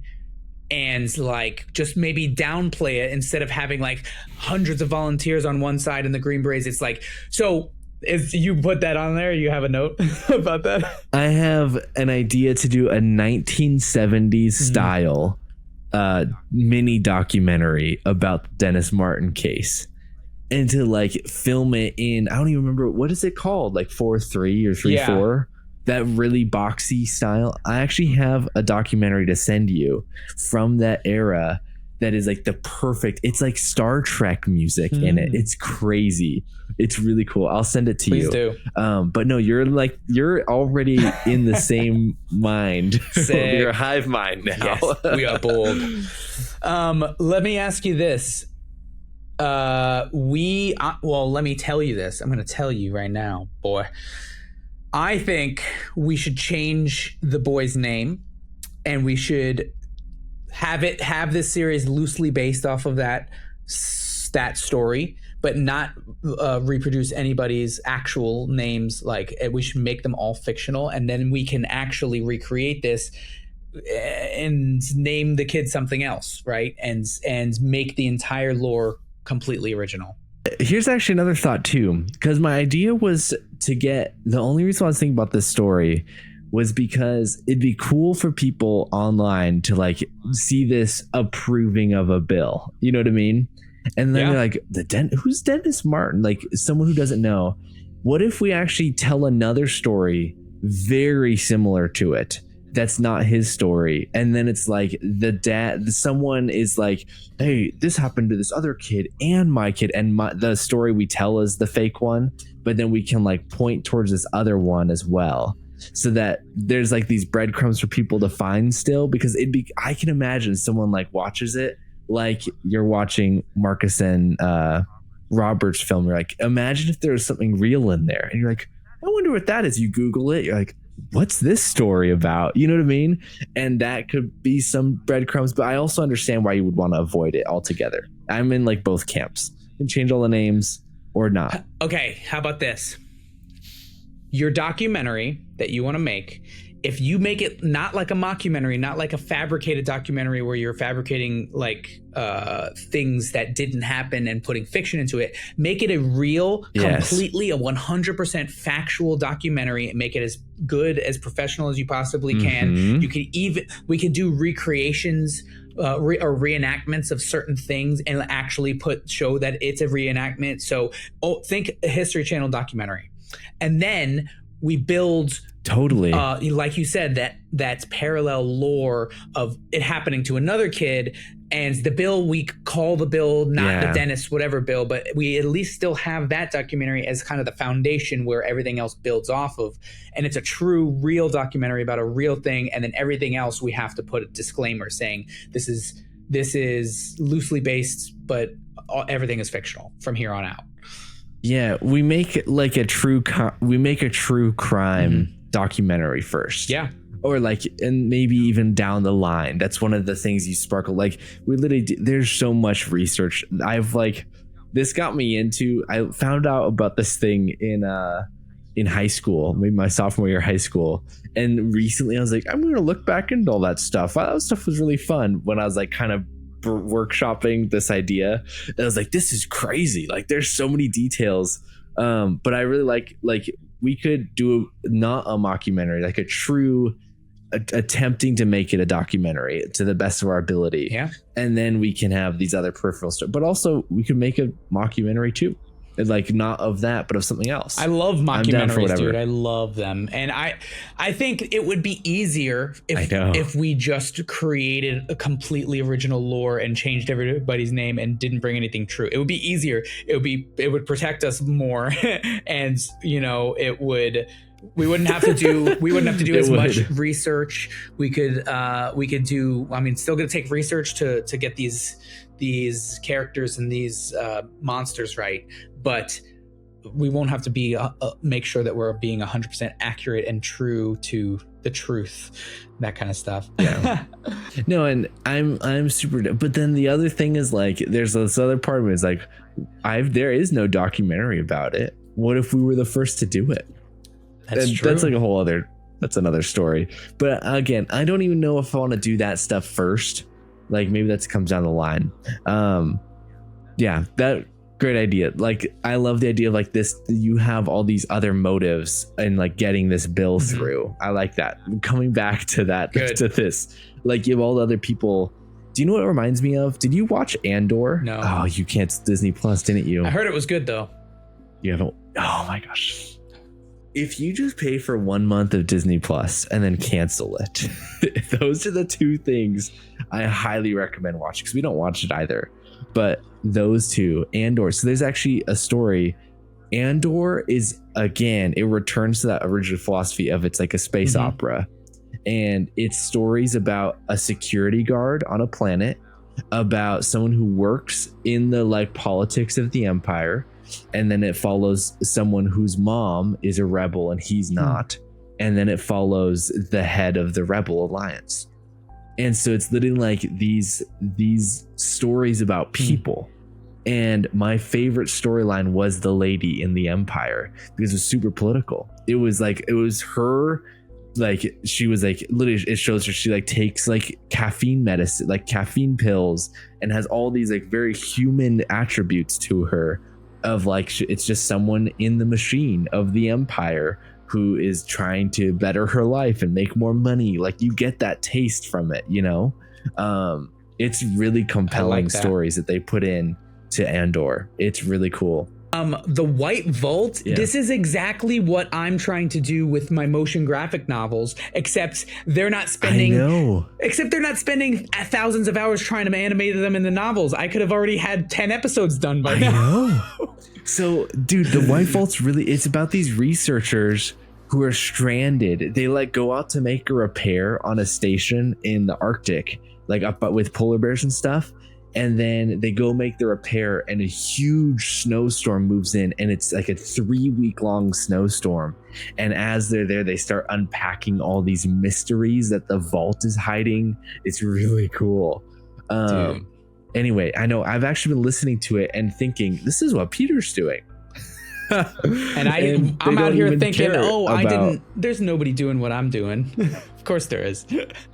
and like just maybe downplay it instead of having like hundreds of volunteers on one side and the Green Berets. It's like, so if you put that on there, you have a note about that? I have an idea to do a 1970s style mini documentary about the Dennis Martin case, and to like film it in, I don't even remember, what is it called? Like 4:3 or 3:4? That really boxy style. I actually have a documentary to send you from that era that is like the perfect, it's like Star Trek music in it. It's crazy. It's really cool. I'll send it to Please you. Do. But no, you're already in the same mind. You're a hive mind now. Yes, we are bold. Let me ask you this. Let me tell you this. I'm going to tell you right now, boy. I think we should change the boy's name, and we should have this series loosely based off of that story, but not reproduce anybody's actual names. Like, we should make them all fictional, and then we can actually recreate this and name the kid something else, right? And make the entire lore completely original. Here's actually another thought too, because my idea was to get, the only reason I was thinking about this story was because it'd be cool for people online to like see this approving of a bill. You know what I mean? And then they're like, who's Dennis Martin? Like, someone who doesn't know. What if we actually tell another story very similar to it that's not his story, and then it's like someone is like, hey, this happened to this other kid and my kid, and the story we tell is the fake one, but then we can like point towards this other one as well, so that there's like these breadcrumbs for people to find still. Because I can imagine someone like watches it like you're watching Marcus and Robert's film. You're like, imagine if there was something real in there, and you're like, I wonder what that is. You Google it, you're like, what's this story about? You know what I mean? And that could be some breadcrumbs, but I also understand why you would want to avoid it altogether. I'm in like both camps. You can change all the names or not. Okay, how about this? Your documentary that you want to make if you make it not like a mockumentary, not like a fabricated documentary where you're fabricating like things that didn't happen and putting fiction into it, make it a real, completely a 100% factual documentary and make it as good, as professional as you possibly can. You can we can do recreations or reenactments of certain things and actually show that it's a reenactment. So think a History Channel documentary. And then we build like you said, that's parallel lore of it happening to another kid, and the bill, we call the bill not the Dennis whatever bill, but we at least still have that documentary as kind of the foundation where everything else builds off of, and it's a true real documentary about a real thing, and then everything else we have to put a disclaimer saying this is loosely based, but everything is fictional from here on out. Yeah, we make it like a true crime documentary first. Yeah. Or like, and maybe even down the line. That's one of the things you sparkle. Like, we literally there's so much research. This got me into, I found out about this thing in high school, maybe my sophomore year of high school. And recently I was like, I'm going to look back into all that stuff. That stuff was really fun when I was like kind of workshopping this idea. And I was like, this is crazy. Like, there's so many details. But I really like we could do not a mockumentary, like a true attempting to make it a documentary to the best of our ability. Yeah. And then we can have these other peripheral stuff, but also we could make a mockumentary too. Like, not of that, but of something else. I love mockumentaries, dude. I love them. And I think it would be easier if we just created a completely original lore and changed everybody's name and didn't bring anything true. It would be easier. It would protect us more. And, we wouldn't have to do as much research. We could do, still going to take research to get these characters and these monsters right, but we won't have to make sure that we're being 100% accurate and true to the truth, that kind of stuff. Yeah. No, and I'm super, but then the other thing is like, there's this other part of it is like, there is no documentary about it. What if we were the first to do it? That's true. That's like that's another story. But again, I don't even know if I want to do that stuff first. Like, maybe that comes down the line. That great idea. Like, I love the idea of like this, you have all these other motives and like getting this bill through. I like that. Coming back to that, to this, like, you have all the other people. Do you know what it reminds me of? Did you watch Andor? No. Oh, you can't. Disney Plus, didn't you? I heard it was good though. You haven't. Oh my gosh. If you just pay for 1 month of Disney Plus and then cancel it, those are the two things I highly recommend watching, because we don't watch it either. But those two, Andor. So there's actually a story. Andor is, again, it returns to that original philosophy of it's like a space opera. And it's stories about a security guard on a planet, about someone who works in the like politics of the Empire. And then it follows someone whose mom is a rebel and he's not. And then it follows the head of the Rebel Alliance. And so it's literally like these stories about people. And my favorite storyline was the lady in the Empire, because it was super political. It was her, like, she was like, literally, it shows her, she like takes like caffeine medicine, like caffeine pills, and has all these like very human attributes to her. Of like, it's just someone in the machine of the Empire who is trying to better her life and make more money. Like, you get that taste from it, it's really compelling stories that they put in to Andor. It's really cool. The White Vault, this is exactly what I'm trying to do with my motion graphic novels, except they're not spending thousands of hours trying to animate them in the novels. I could have already had 10 episodes done by now. So, dude, the White Vault's it's about these researchers who are stranded. They like go out to make a repair on a station in the Arctic, like up with polar bears and stuff. And then they go make the repair, and a huge snowstorm moves in, and it's like a 3-week-long snowstorm. And as they're there, they start unpacking all these mysteries that the vault is hiding. It's really cool. Anyway, I know I've actually been listening to it and thinking, this is what Peter's doing. I'm out here thinking, there's nobody doing what I'm doing. Of course there is.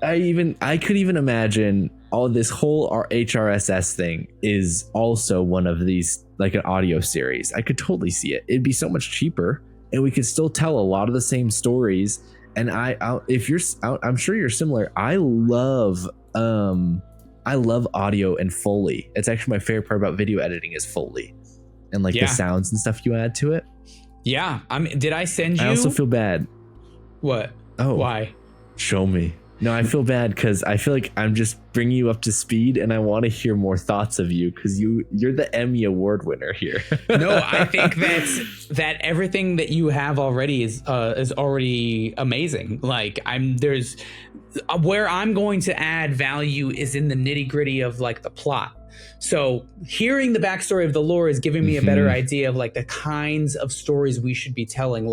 I could even imagine all this whole HRSS thing is also one of these, like an audio series. I could totally see it. It'd be so much cheaper, and we could still tell a lot of the same stories. And I'm sure you're similar. I love audio and Foley. It's actually my favorite part about video editing is Foley, and like the sounds and stuff you add to it. Yeah, did I send you? I also feel bad. What? Oh, why? Show me. No, I feel bad because I feel like I'm just bringing you up to speed, and I want to hear more thoughts of you because you're the Emmy Award winner here. No, I think that everything that you have already is already amazing. Like there's where I'm going to add value is in the nitty gritty of like the plot. So hearing the backstory of the lore is giving me a better idea of like the kinds of stories we should be telling.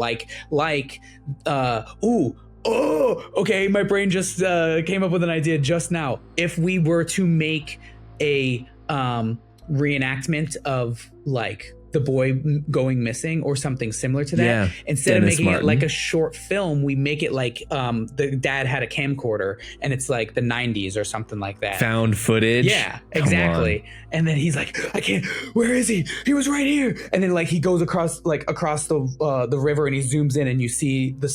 Okay, my brain just came up with an idea just now. If we were to make a reenactment of like the boy going missing or something similar to that, instead of making it like a short film, we make it like the dad had a camcorder and it's like the 90s or something like that. Found footage. Yeah, exactly. And then he's like, I can't, where is he? He was right here. And then like he goes across the river and he zooms in and you see the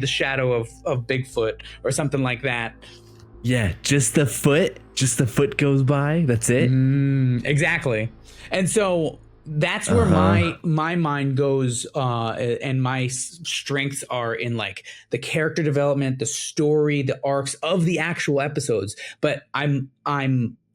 shadow of Bigfoot or something like that. Yeah, just the foot goes by. That's it. Exactly. And so that's where my mind goes, and my strengths are in like the character development, the story, the arcs of the actual episodes. But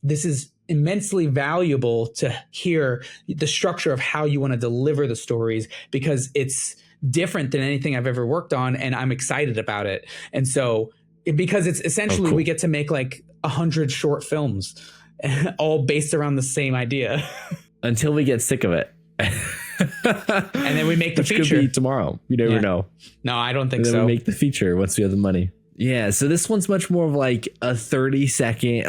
this is immensely valuable to hear the structure of how you want to deliver the stories, because it's different than anything I've ever worked on, and I'm excited about it. And so because it's essentially we get to make like 100 short films all based around the same idea. Until we get sick of it. And then we make the feature. Could be tomorrow. You never know. No, I don't think and then so. We make the feature once we have the money. Yeah, so this one's much more of like a 30-second,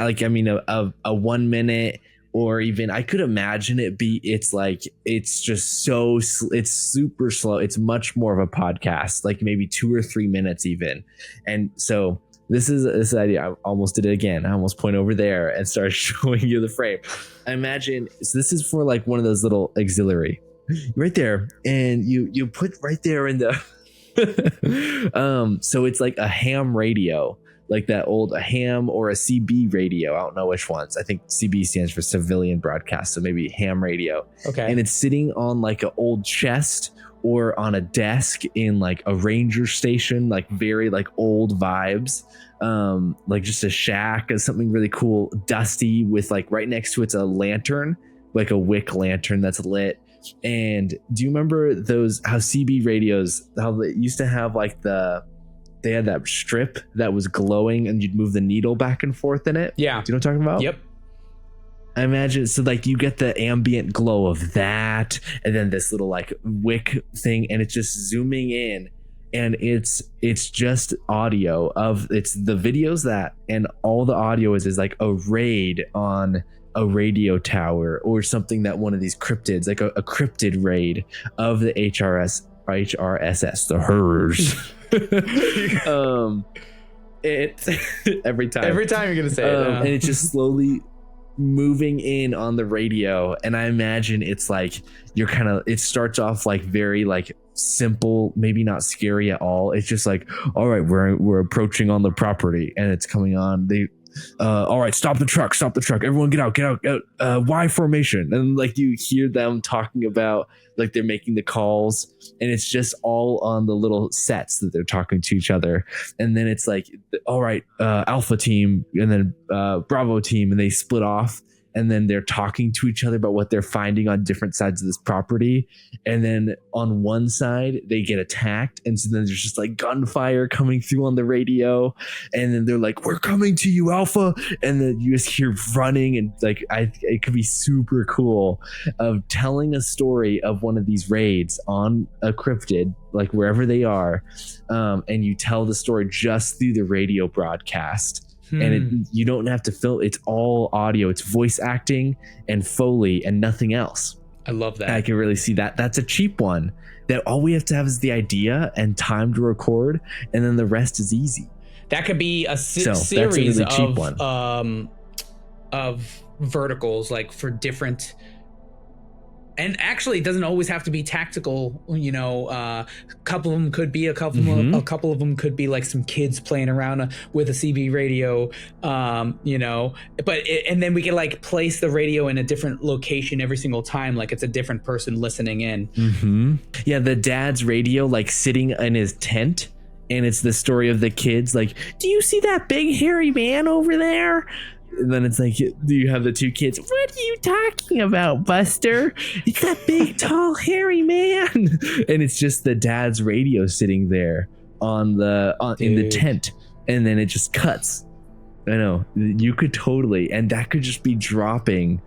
a 1 minute, or even I could imagine it's just it's super slow. It's much more of a podcast, like maybe 2 or 3 minutes even. And so this idea, I almost did it again. I almost point over there and start showing you the frame. I imagine, so this is for like one of those little auxiliary right there. And you put right there in the, so it's like a ham radio, like that old, a ham or a CB radio. I don't know which ones. I think CB stands for civilian broadcast. So maybe ham radio. Okay. And it's sitting on like an old chest or on a desk in like a ranger station, like very like old vibes, like just a shack or something really cool, dusty, with like right next to it's a lantern, like a wick lantern that's lit. And do you remember how CB radios, how they used to have like they had that strip that was glowing and you'd move the needle back and forth in it? Yeah. Do you know what I'm talking about? Yep. I imagine, so like you get the ambient glow of that, and then this little like wick thing, and it's just zooming in, and it's just audio of, it's the videos that, and all the audio is like a raid on a radio tower or something, that one of these cryptids, like a cryptid raid of the HRSS, the hers. Every time you're gonna say it, and it's just slowly moving in on the radio. And I imagine it's like it starts off like very like simple, maybe not scary at all. It's just like, all right, we're approaching on the property, and it's coming on. All right, stop the truck, everyone get out, Y formation. And like you hear them talking about like they're making the calls, and it's just all on the little sets that they're talking to each other. And then it's like, all right, Alpha team, and then Bravo team, and they split off, and then they're talking to each other about what they're finding on different sides of this property. And then on one side they get attacked, and so then there's just like gunfire coming through on the radio, and then they're like, we're coming to you, Alpha. And then you just hear running, and like it could be super cool of telling a story of one of these raids on a cryptid, like wherever they are, and you tell the story just through the radio broadcast. And you don't have to film. It's all audio. It's voice acting and Foley and nothing else. I love that. I can really see that. That's a cheap one. That all we have to have is the idea and time to record, and then the rest is easy. That could be a series really of verticals, like for different. And actually, it doesn't always have to be tactical. You know, a couple of them could be a couple of them could be like some kids playing around with a CB radio. You know, and then we can like place the radio in a different location every single time, like it's a different person listening in. Yeah, the dad's radio, like sitting in his tent, and it's the story of the kids. Like, do you see that big hairy man over there? And then it's like, do you have the two kids? What are you talking about, Buster? It's that big, tall, hairy man. And it's just the dad's radio sitting there in the tent. And then it just cuts. I know. You could totally. And that could just be dropping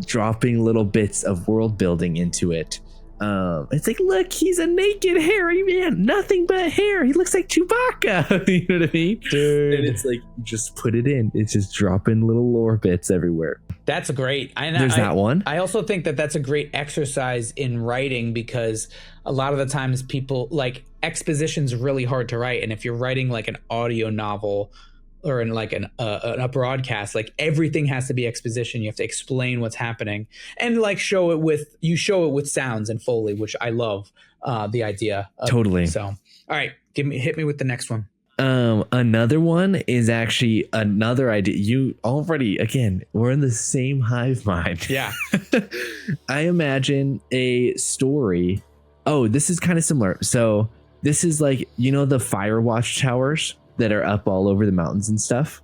little bits of world building into it. It's like, look, he's a naked hairy man, nothing but hair. He looks like Chewbacca. You know what I mean, dude? And it's like, just put it in. It's just dropping little lore bits everywhere. That's great. There's that one. I also think that that's a great exercise in writing, because a lot of the times people like exposition's really hard to write, and if you're writing like an audio novel or in like a broadcast, like everything has to be exposition. You have to explain what's happening and like show it with sounds and Foley, which I love the idea of. Totally. So, all right, hit me with the next one. Another one is actually another idea. You already, again, we're in the same hive mind. Yeah. I imagine a story. Oh, this is kind of similar. So this is like, you know, the fire watch towers that are up all over the mountains and stuff.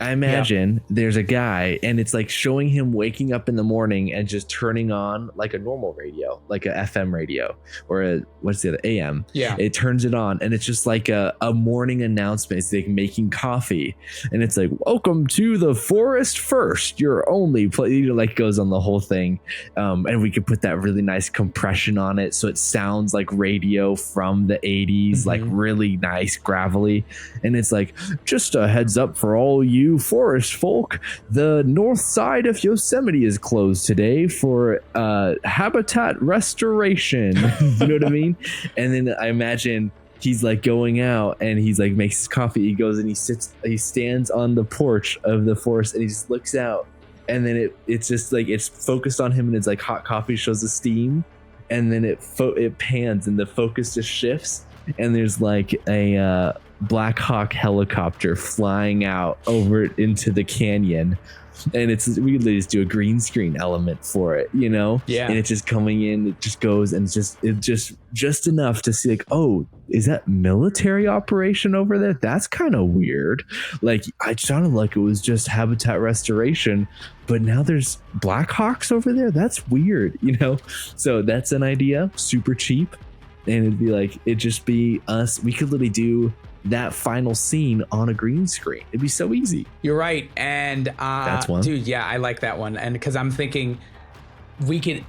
I imagine there's a guy, and it's like showing him waking up in the morning and just turning on like a normal radio, like a FM radio or AM. Yeah. It turns it on, and it's just like a morning announcement. It's like making coffee, and it's like, welcome to the forest first, your only place. You know, like goes on the whole thing. And we could put that really nice compression on it, so it sounds like radio from the 80s, like really nice, gravelly. And it's like, just a heads up for all you forest folk, the north side of Yosemite is closed today for habitat restoration. You know what I mean? And then I imagine he's like going out, and he's like makes his coffee. He goes and he stands on the porch of the forest, and he just looks out, and then it's just like it's focused on him, and it's like hot coffee shows the steam, and then it pans, and the focus just shifts, and there's like a Black Hawk helicopter flying out over into the canyon, and we just do a green screen element for it, you know? Yeah. And it's just coming in, it just goes, and it's just enough to see like, oh, is that military operation over there? That's kind of weird. Like, I sounded like it was just habitat restoration, but now there's Black Hawks over there. That's weird, you know? So that's an idea, super cheap. And it'd just be us. We could literally do that final scene on a green screen. It'd be so easy. You're right. And that's one. Dude, yeah, I like that one. And because I'm thinking we can,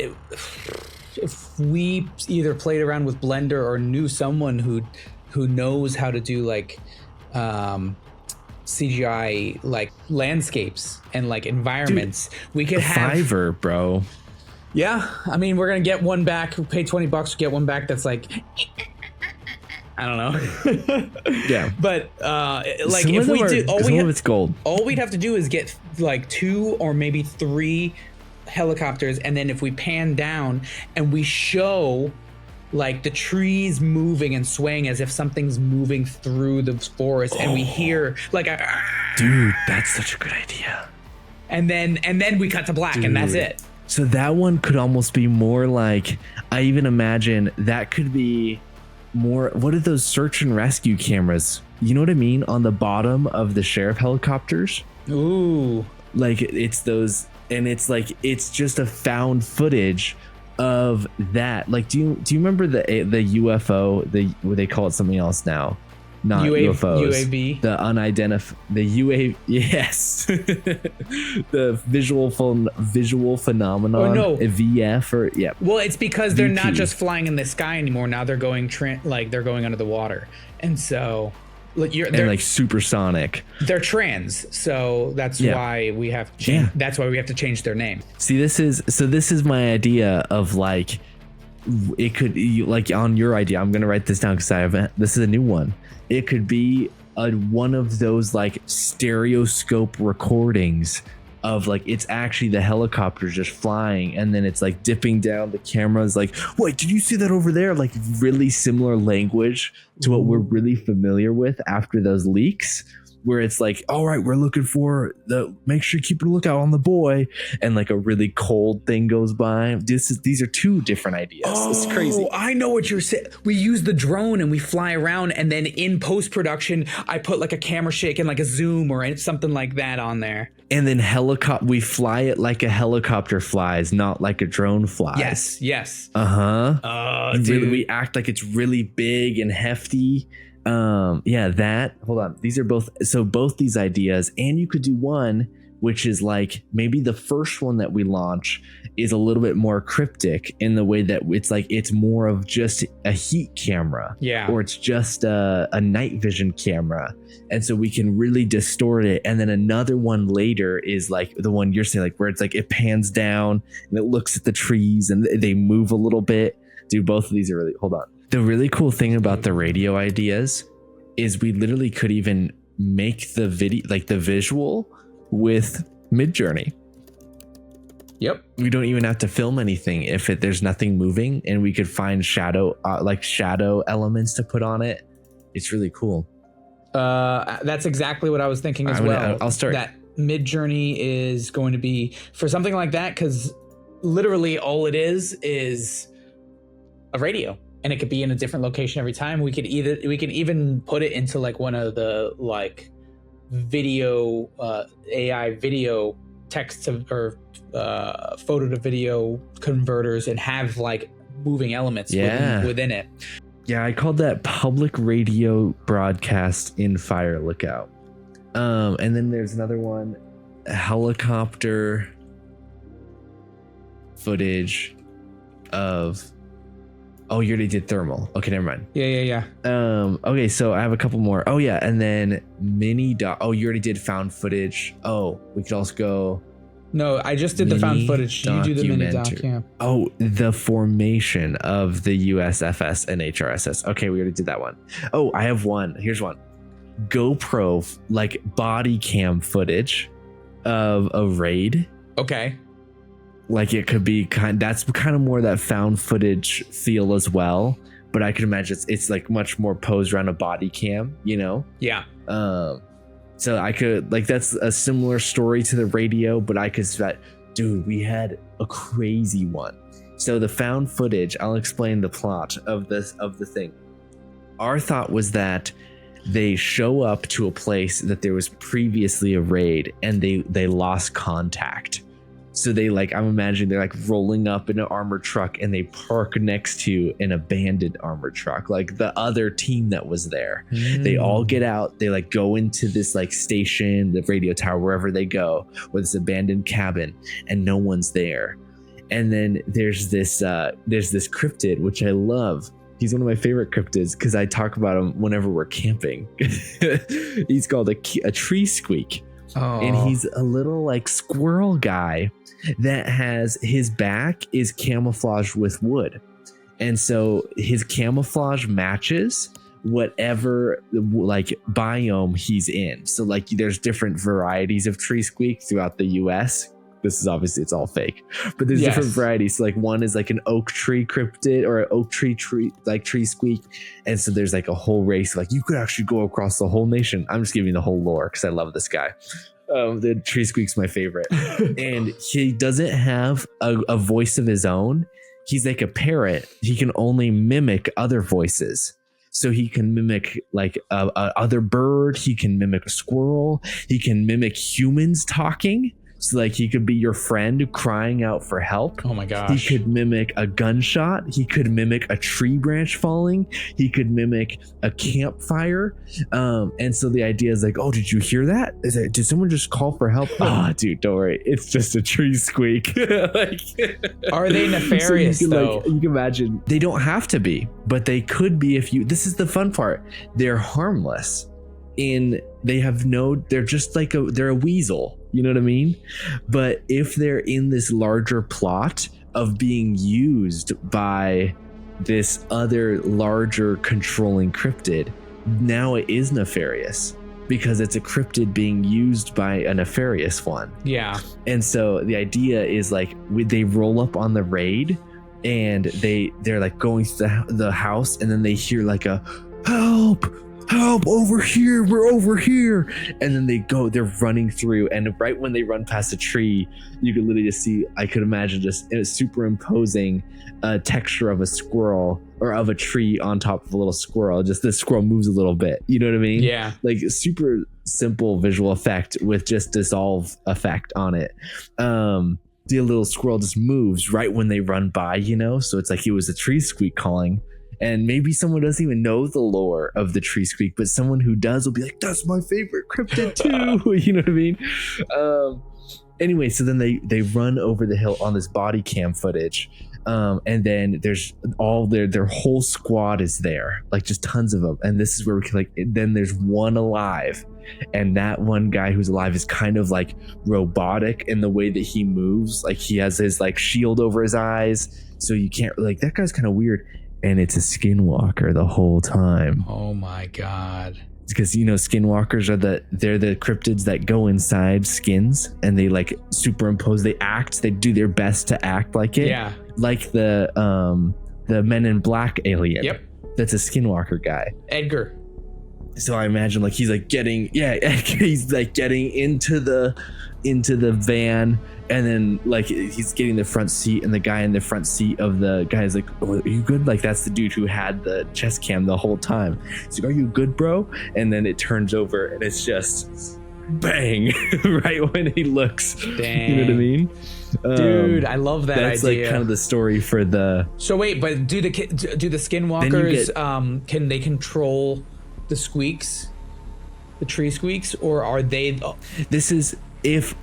if we either played around with Blender or knew someone who knows how to do like CGI like landscapes and like environments, dude, we could have Fiverr, bro. Yeah, I mean, we're gonna get one back. We pay $20 to get one back. That's like, I don't know. Yeah, but like if we do, it's gold. All we'd have to do is get like 2 or maybe 3 helicopters, and then if we pan down and we show like the trees moving and swaying as if something's moving through the forest, and we hear like dude, that's such a good idea. And then we cut to black, dude, and that's it. So that one could almost be more like, I even imagine that could be more, what are those search and rescue cameras? You know what I mean? On the bottom of the sheriff helicopters. Ooh. Like it's those, and it's like, it's just a found footage of that. Like, do you remember the UFO, what they call it something else now? Not UFOs. UAV. The unidentified, the UAV. Yes. The visual phenomenon. Oh, no. VF or yeah. Well, it's because they're not just flying in the sky anymore. Now they're going they're going under the water, and so and like supersonic. They're trans, so that's why we have that's why we have to change their name. See, this is my idea of like, it could, like on your idea, I'm gonna write this down because this is a new one. It could be one of those like stereoscope recordings of like, it's actually the helicopter just flying, and then it's like dipping down, the camera's like, wait, did you see that over there? Like really similar language to what we're really familiar with after those leaks, where it's like, all right, we're looking for make sure you keep a lookout on the boy, and like a really cold thing goes by. These are two different ideas. It's crazy. I know what you're saying. We use the drone and we fly around, and then in post-production I put like a camera shake and like a zoom or something like that on there, and then we fly it like a helicopter flies, not like a drone flies. Yes. Dude, we act like it's really big and hefty. Hold on, these are both these ideas, and you could do one which is like, maybe the first one that we launch is a little bit more cryptic in the way that it's like, it's more of just a heat camera, or it's just a night vision camera, and so we can really distort it. And then another one later is like the one you're saying, like where it's like it pans down and it looks at the trees and they move a little bit. Dude, both of these are really, hold on. The really cool thing about the radio ideas is we literally could even make the video, like the visual, with Midjourney. Yep. We don't even have to film anything if there's nothing moving, and we could find shadow elements to put on it. It's really cool. That's exactly what I was thinking as well. I'll start. That Midjourney is going to be for something like that, because literally all it is a radio. And it could be in a different location every time. We can even put it into like one of the like video AI video text to or photo to video converters and have like moving elements within it. Yeah, I called that public radio broadcast in fire lookout. And then there's another one, helicopter footage of. Oh, you already did thermal. Okay, never mind. Yeah. Okay, so I have a couple more. Oh yeah, and then oh, you already did found footage. Oh, we could also go. No, I just did the found footage. You do the mini doc, yeah. Oh, the formation of the USFS and HRSS. Okay, we already did that one. Oh, I have one. Here's one. GoPro like body cam footage of a raid. Okay. Like it could be that's kind of more that found footage feel as well, but I can imagine it's like much more posed around a body cam, you know? Yeah. So I could like, that's a similar story to the radio, but I could dude, we had a crazy one. So the found footage, I'll explain the plot of the thing. Our thought was that they show up to a place that there was previously a raid, and they lost contact. So they like, I'm imagining they're like rolling up in an armored truck, and they park next to an abandoned armored truck, like the other team that was there. They all get out, they like go into this like station, the radio tower, wherever they go, with this abandoned cabin, and no one's there. And then there's this cryptid, which I love. He's one of my favorite cryptids because I talk about him whenever we're camping. He's called a tree squeak. Oh. And he's a little like squirrel guy that has his back is camouflaged with wood. And so his camouflage matches whatever like biome he's in. So like there's different varieties of tree squeak throughout the US. This is obviously, it's all fake, but there's different varieties. So like one is like an oak tree cryptid or an oak tree like tree squeak. And so there's like a whole race, like you could actually go across the whole nation. I'm just giving you the whole lore because I love this guy. The tree squeak's my favorite. And he doesn't have a voice of his own. He's like a parrot. He can only mimic other voices. So he can mimic like a other bird. He can mimic a squirrel. He can mimic humans talking. So like he could be your friend crying out for help. Oh my gosh. He could mimic a gunshot. He could mimic a tree branch falling. He could mimic a campfire. And so the idea is like, oh, did you hear that? Did someone just call for help? Dude, don't worry. It's just a tree squeak. Like, are they nefarious though? Like, you can imagine. They don't have to be, but they could be if you, this is the fun part. They're harmless. they're just like they're a weasel, you know what I mean? But if they're in this larger plot of being used by this other larger controlling cryptid, now it is nefarious because it's a cryptid being used by a nefarious one. Yeah. And so the idea is like they roll up on the raid and they're like going to the house, and then they hear like a help over here, we're over here, and then they're running through, and right when they run past a tree, you could literally just see, I could imagine just superimposing a texture of a squirrel or of a tree on top of a little squirrel. Just the squirrel moves a little bit, you know what I mean? Yeah, like super simple visual effect with just dissolve effect on it. The little squirrel just moves right when they run by, you know, so it's like it was a tree squeak calling. And maybe someone doesn't even know the lore of the tree squeak, but someone who does will be like, that's my favorite cryptid too. You know what I mean? Anyway, so then they run over the hill on this body cam footage. And then there's all their whole squad is there, like just tons of them. And this is where we can then there's one alive. And that one guy who's alive is kind of like robotic in the way that he moves. Like he has his like shield over his eyes. So you can't that guy's kind of weird. And it's a skinwalker the whole time. Oh my god. Because skinwalkers they're the cryptids that go inside skins and they like superimpose, they do their best to act like it. Yeah. Like the Men in Black alien. Yep. That's a skinwalker guy. Edgar. So I imagine like he's like getting into the van, and then like he's getting the front seat, and the guy in the front seat of the guy is like, oh, are you good? Like that's the dude who had the chest cam the whole time. He's like, are you good, bro? And then it turns over and it's just bang right when he looks. Dang. You know what I mean? Dude, I love that that's idea. Like kind of the story for the. So wait, but do the skinwalkers can they control the squeaks, the tree squeaks, or are they? This is if.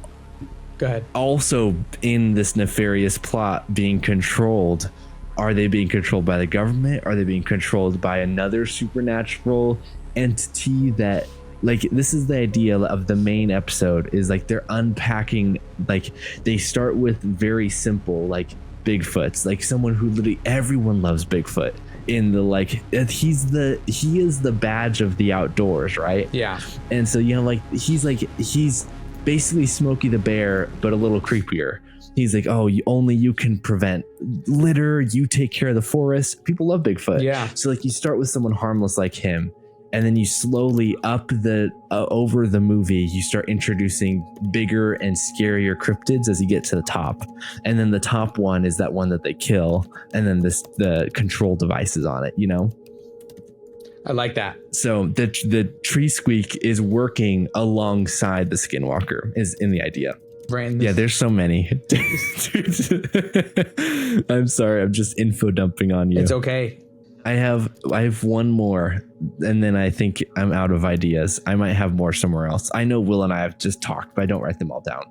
Go ahead. Also, in this nefarious plot being controlled, are they being controlled by the government? Are they being controlled by another supernatural entity that, like, this is the idea of the main episode, is like they're unpacking, like they start with very simple, like Bigfoot's, like someone who literally everyone loves Bigfoot in the, like, he is the badge of the outdoors, right? Yeah. And so, he's basically Smokey the Bear, but a little creepier. He's like, oh, you can prevent litter. You take care of the forest. People love Bigfoot. Yeah. So like you start with someone harmless like him, and then you slowly up over the movie, you start introducing bigger and scarier cryptids as you get to the top. And then the top one is that one that they kill. And then the control devices on it, I like that. So the tree squeak is working alongside the skinwalker is in the idea. Brandon, yeah, there's so many. I'm sorry, I'm just info dumping on you. It's okay. I have one more, and then I think I'm out of ideas. I might have more somewhere else. I know Will and I have just talked, but I don't write them all down.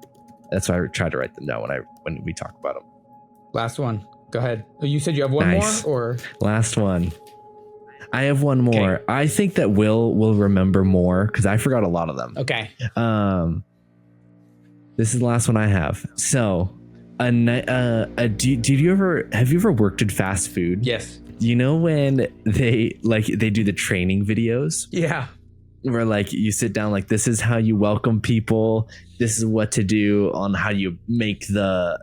That's why I try to write them down when we talk about them. Last one. Go ahead. You said you have one more, or last one. I have one more. Okay. I think that will remember more because I forgot a lot of them. Okay. This is the last one I have. So, have you ever worked in fast food? Yes. You know when they do the training videos? Yeah. Where like you sit down, like this is how you welcome people. This is what to do on how you make the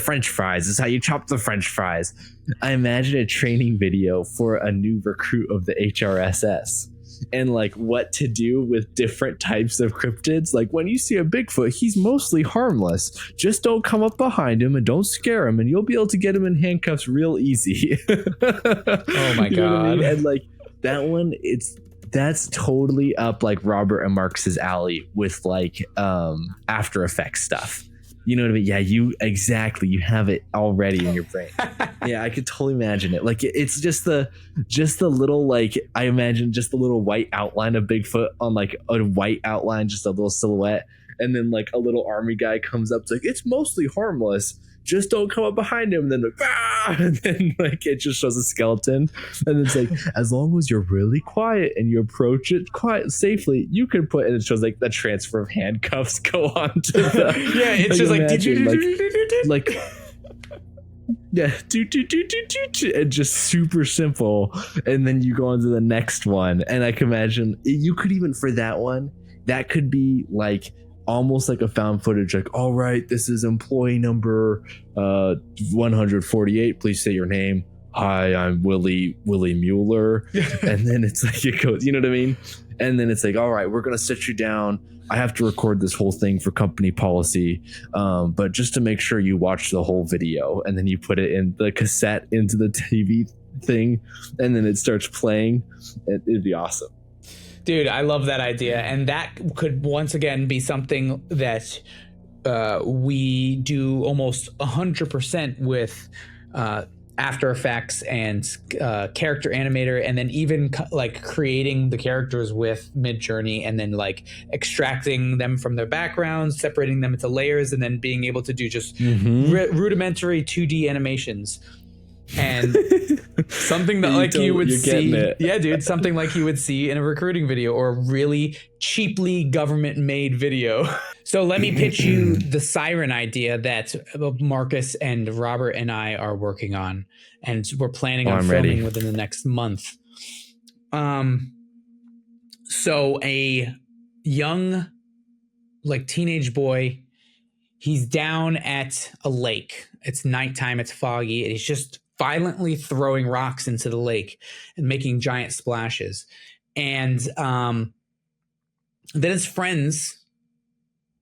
French fries. This is how you chop the French fries. I imagine a training video for a new recruit of the HRSS and like what to do with different types of cryptids. Like when you see a Bigfoot, he's mostly harmless. Just don't come up behind him and don't scare him, and you'll be able to get him in handcuffs real easy. Oh my God. I mean? And like that one, that's totally up like Robert and Marcus's alley with like After Effects stuff. You know what I mean? Yeah, you have it already in your brain. Yeah, I could totally imagine it. Like it's just the little, like I imagine just the little white outline of Bigfoot on like a white outline, just a little silhouette, and then like a little army guy comes up, it's like, it's mostly harmless. just don't come up behind him. And then and then like it just shows a skeleton, and it's like, as long as you're really quiet and you approach it quiet safely, you can put. And it shows like the transfer of handcuffs go on to the yeah. It's just like yeah, and just super simple. And then you go on to the next one, and I can imagine you could even for that one, that could be like almost like a found footage, like, all right, this is employee number 148. Please say your name. Hi, I'm Willie Mueller. And then it's like it goes, you know what I mean? And then it's like, all right, we're gonna sit you down. I have to record this whole thing for company policy, but just to make sure you watch the whole video, and then you put it in the cassette into the TV thing, and then it starts playing. It'd be awesome. Dude, I love that idea. And that could once again be something that we do almost 100% with After Effects and character animator, and then even like creating the characters with Midjourney, and then like extracting them from their backgrounds, separating them into layers, and then being able to do just rudimentary 2D animations. And something that like you would see, yeah, dude, something like you would see in a recruiting video or a really cheaply government made video. So let me pitch you the siren idea that Marcus and Robert and I are working on, and we're planning on filming within the next month. So a young, like teenage boy, he's down at a lake. It's nighttime, it's foggy, and he's just violently throwing rocks into the lake and making giant splashes. And then his friends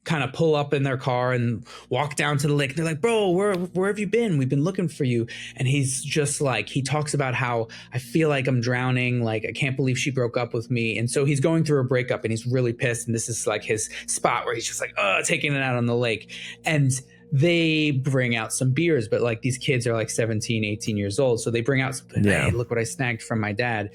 kind of pull up in their car and walk down to the lake. They're like, bro, where have you been? We've been looking for you. And he's just like, he talks about how I feel like I'm drowning. Like, I can't believe she broke up with me. And so he's going through a breakup and he's really pissed. And this is like his spot where he's just like, taking it out on the lake. And they bring out some beers, but like these kids are like 17, 18 years old. So they bring out some, hey, look what I snagged from my dad.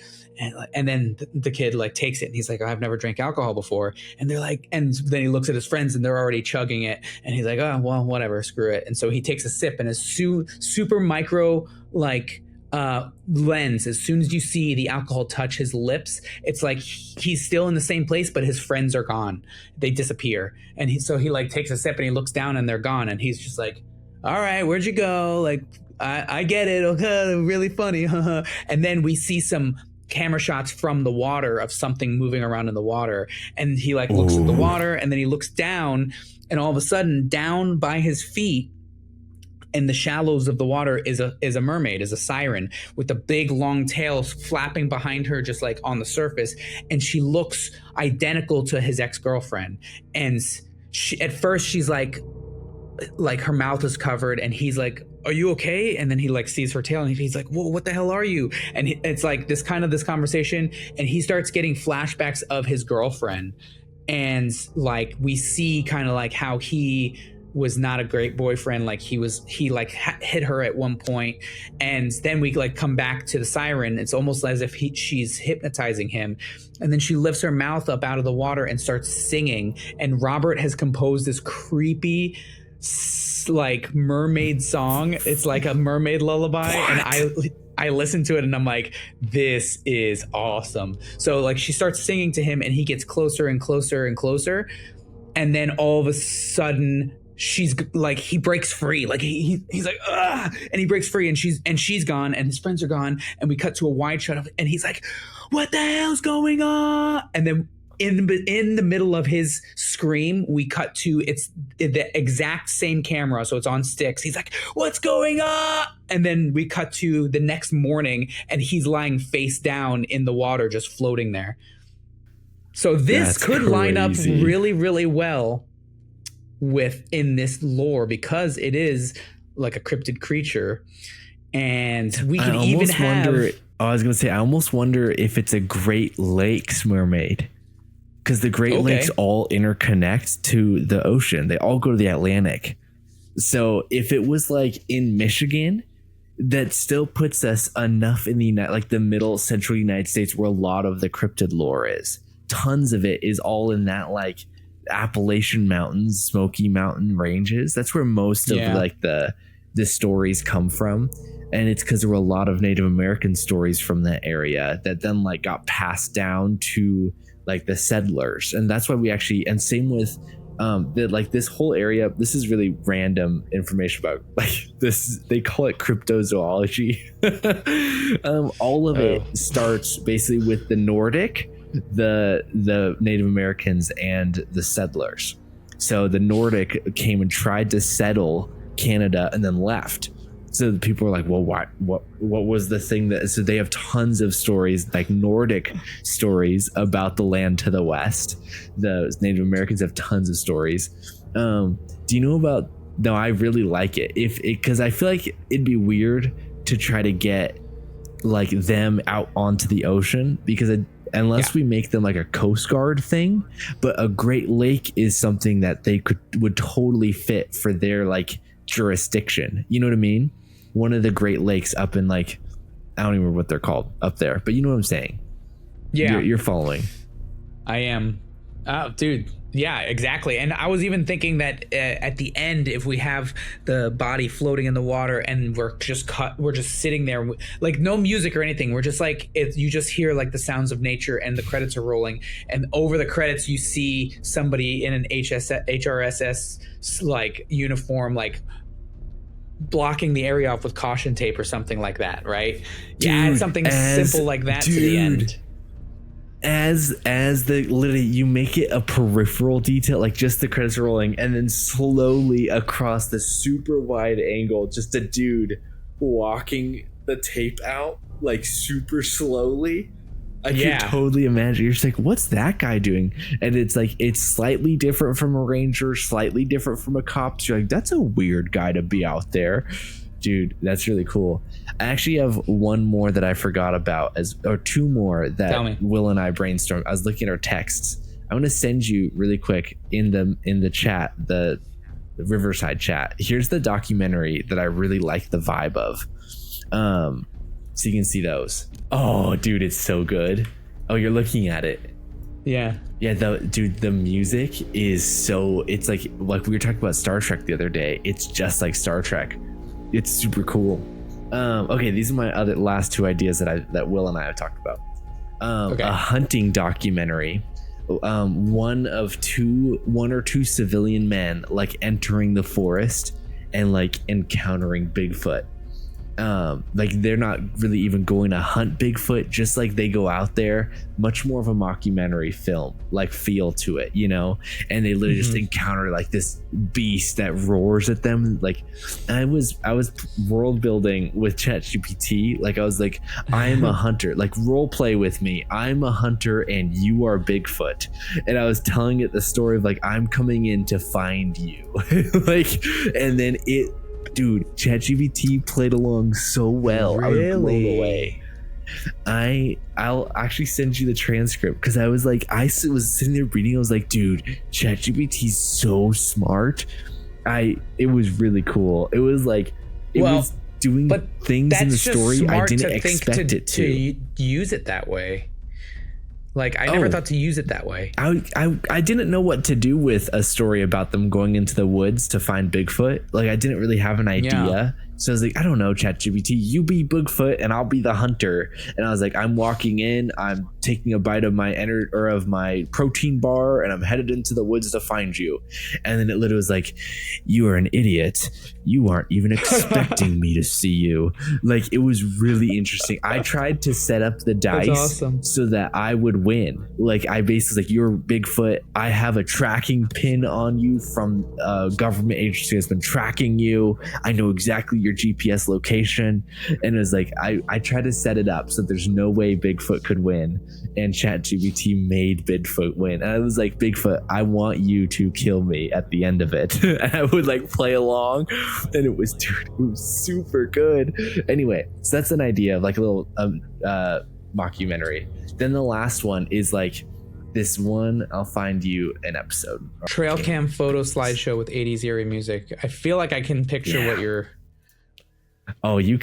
And then the kid like takes it and he's like, I've never drank alcohol before. And they're like, and then he looks at his friends and they're already chugging it. And he's like, oh, well, whatever, screw it. And so he takes a sip, and as super micro, like, lens, as soon as you see the alcohol touch his lips, it's like he's still in the same place, but his friends are gone. They disappear. And so he like takes a sip and he looks down and they're gone. And he's just like, all right, where'd you go? Like, I get it. Okay, really funny. And then we see some camera shots from the water of something moving around in the water. And he like looks at the water, and then he looks down, and all of a sudden down by his feet in the shallows of the water is a mermaid, is a siren with a big long tail flapping behind her, just like on the surface. And she looks identical to his ex-girlfriend. And at first she's like her mouth is covered, and he's like, are you okay? And then he like sees her tail, and he's like, whoa, what the hell are you? And it's like this conversation, and he starts getting flashbacks of his girlfriend. And like we see kind of like how he was not a great boyfriend. Like he hit her at one point, and then we like come back to the siren. It's almost as if she's hypnotizing him, and then she lifts her mouth up out of the water and starts singing. And Robert has composed this creepy like mermaid song. It's like a mermaid lullaby. What? And I listen to it and I'm like, this is awesome. So like she starts singing to him, and he gets closer and closer and closer, and then all of a sudden she's like, he breaks free, like he's like, ah, and he breaks free, and she's gone, and his friends are gone, and we cut to a wide shot of, and he's like, what the hell's going on? And then in the middle of his scream, we cut to, it's the exact same camera, so it's on sticks. He's like, what's going on? And then we cut to the next morning, and he's lying face down in the water, just floating there. So this could line up really, really well within this lore, because it is like a cryptid creature. And we can even have... I was going to say, I almost wonder if it's a Great Lakes mermaid. Because the Great Lakes all interconnect to the ocean. They all go to the Atlantic. So if it was like in Michigan, that still puts us enough in the middle central United States where a lot of the cryptid lore is. Tons of it is all in that like Appalachian Mountains, Smoky Mountain ranges. That's where most of like the the stories come from. And it's because there were a lot of Native American stories from that area that then like got passed down to like the settlers. And that's why we actually, and same with like this whole area, this is really random information about like this, they call it cryptozoology. All of it starts basically with the Nordic, the Native Americans and the settlers. So the Nordic came and tried to settle Canada and then left. So the people were like, well, what was the thing that, so they have tons of stories, like Nordic stories about the land to the west. The Native Americans have tons of stories. Do you know about, no, I really like it. Cause I feel like it'd be weird to try to get like them out onto the ocean because unless we make them like a Coast Guard thing, but a Great Lake is something that they would totally fit for their like jurisdiction. You know what I mean? One of the Great Lakes up in like, I don't even remember what they're called up there, but you know what I'm saying? Yeah. You're following. I am. Oh, dude. Yeah, exactly. And I was even thinking that at the end, if we have the body floating in the water and we're just sitting there, like no music or anything. We're just like, you just hear like the sounds of nature and the credits are rolling. And over the credits, you see somebody in an HRSS like uniform, like blocking the area off with caution tape or something like that, right? Dude, add something simple like that to the end. As the literally you make it a peripheral detail, like just the credits rolling, and then slowly across the super wide angle, just a dude walking the tape out like super slowly. I can totally imagine. You're just like, what's that guy doing? And it's like, it's slightly different from a ranger, slightly different from a cop. So you're like, that's a weird guy to be out there. Dude, that's really cool. I actually have one more that I forgot about, or two more that Will and I brainstormed. I was looking at our texts. I'm going to send you really quick in the chat, the Riverside chat. Here's the documentary that I really like the vibe of. So you can see those. Oh, dude, it's so good. Oh, you're looking at it. Yeah. Yeah, the music is so, it's like we were talking about Star Trek the other day. It's just like Star Trek. It's super cool. Okay, these are my other last two ideas that Will and I have talked about. A hunting documentary. One or two civilian men like entering the forest and like encountering Bigfoot. Like they're not really even going to hunt Bigfoot, just like they go out there, much more of a mockumentary film like feel to it, you know, and they literally just encounter like this beast that roars at them. Like I was world building with ChatGPT. Like I was like, I am a hunter, like role play with me. I'm a hunter and you are Bigfoot. And I was telling it the story of like, I'm coming in to find you. Like, and then dude, ChatGPT played along so well. Really? I was blown away. I'll actually send you the transcript because I was like, I was sitting there reading. I was like, dude, ChatGPT's so smart. It was really cool. It was like, was doing things in the story I didn't expect it to use it that way. Like I never thought to use it that way. I didn't know what to do with a story about them going into the woods to find Bigfoot. Like I didn't really have an idea. Yeah. So I was like, I don't know, ChatGPT, you be Bigfoot and I'll be the hunter. And I was like, I'm walking in, I'm taking a bite of my protein bar and I'm headed into the woods to find you. And then it literally was like, you are an idiot. You aren't even expecting me to see you. Like it was really interesting. I tried to set up the dice so that I would win. Like I basically like, you're Bigfoot. I have a tracking pin on you from a government agency that's been tracking you. I know exactly your GPS location. And it was like, I tried to set it up so there's no way Bigfoot could win. And ChatGPT made Bigfoot win. And I was like, Bigfoot, I want you to kill me at the end of it. And I would like play along. And it was super good. Anyway, so that's an idea of like a little mockumentary. Then the last one is like this one. I'll find you an episode. Trail cam photo slideshow with 80s eerie music. I feel like I can picture what you're. Oh, you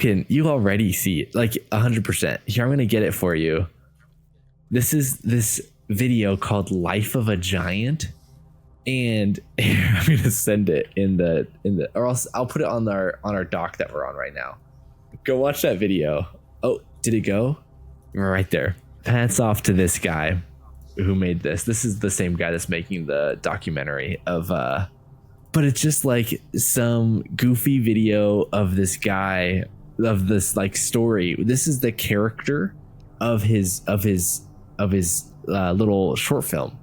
already see it like 100%. Here, I'm going to get it for you. This is this video called Life of a Giant. And I'm gonna send it in the or else I'll put it on our doc that we're on right now. Go watch that video. Oh, did it go? Right there. Hats off to this guy who made this. This is the same guy that's making the documentary of but it's just like some goofy video of this guy, of this like story. This is the character of his little short film.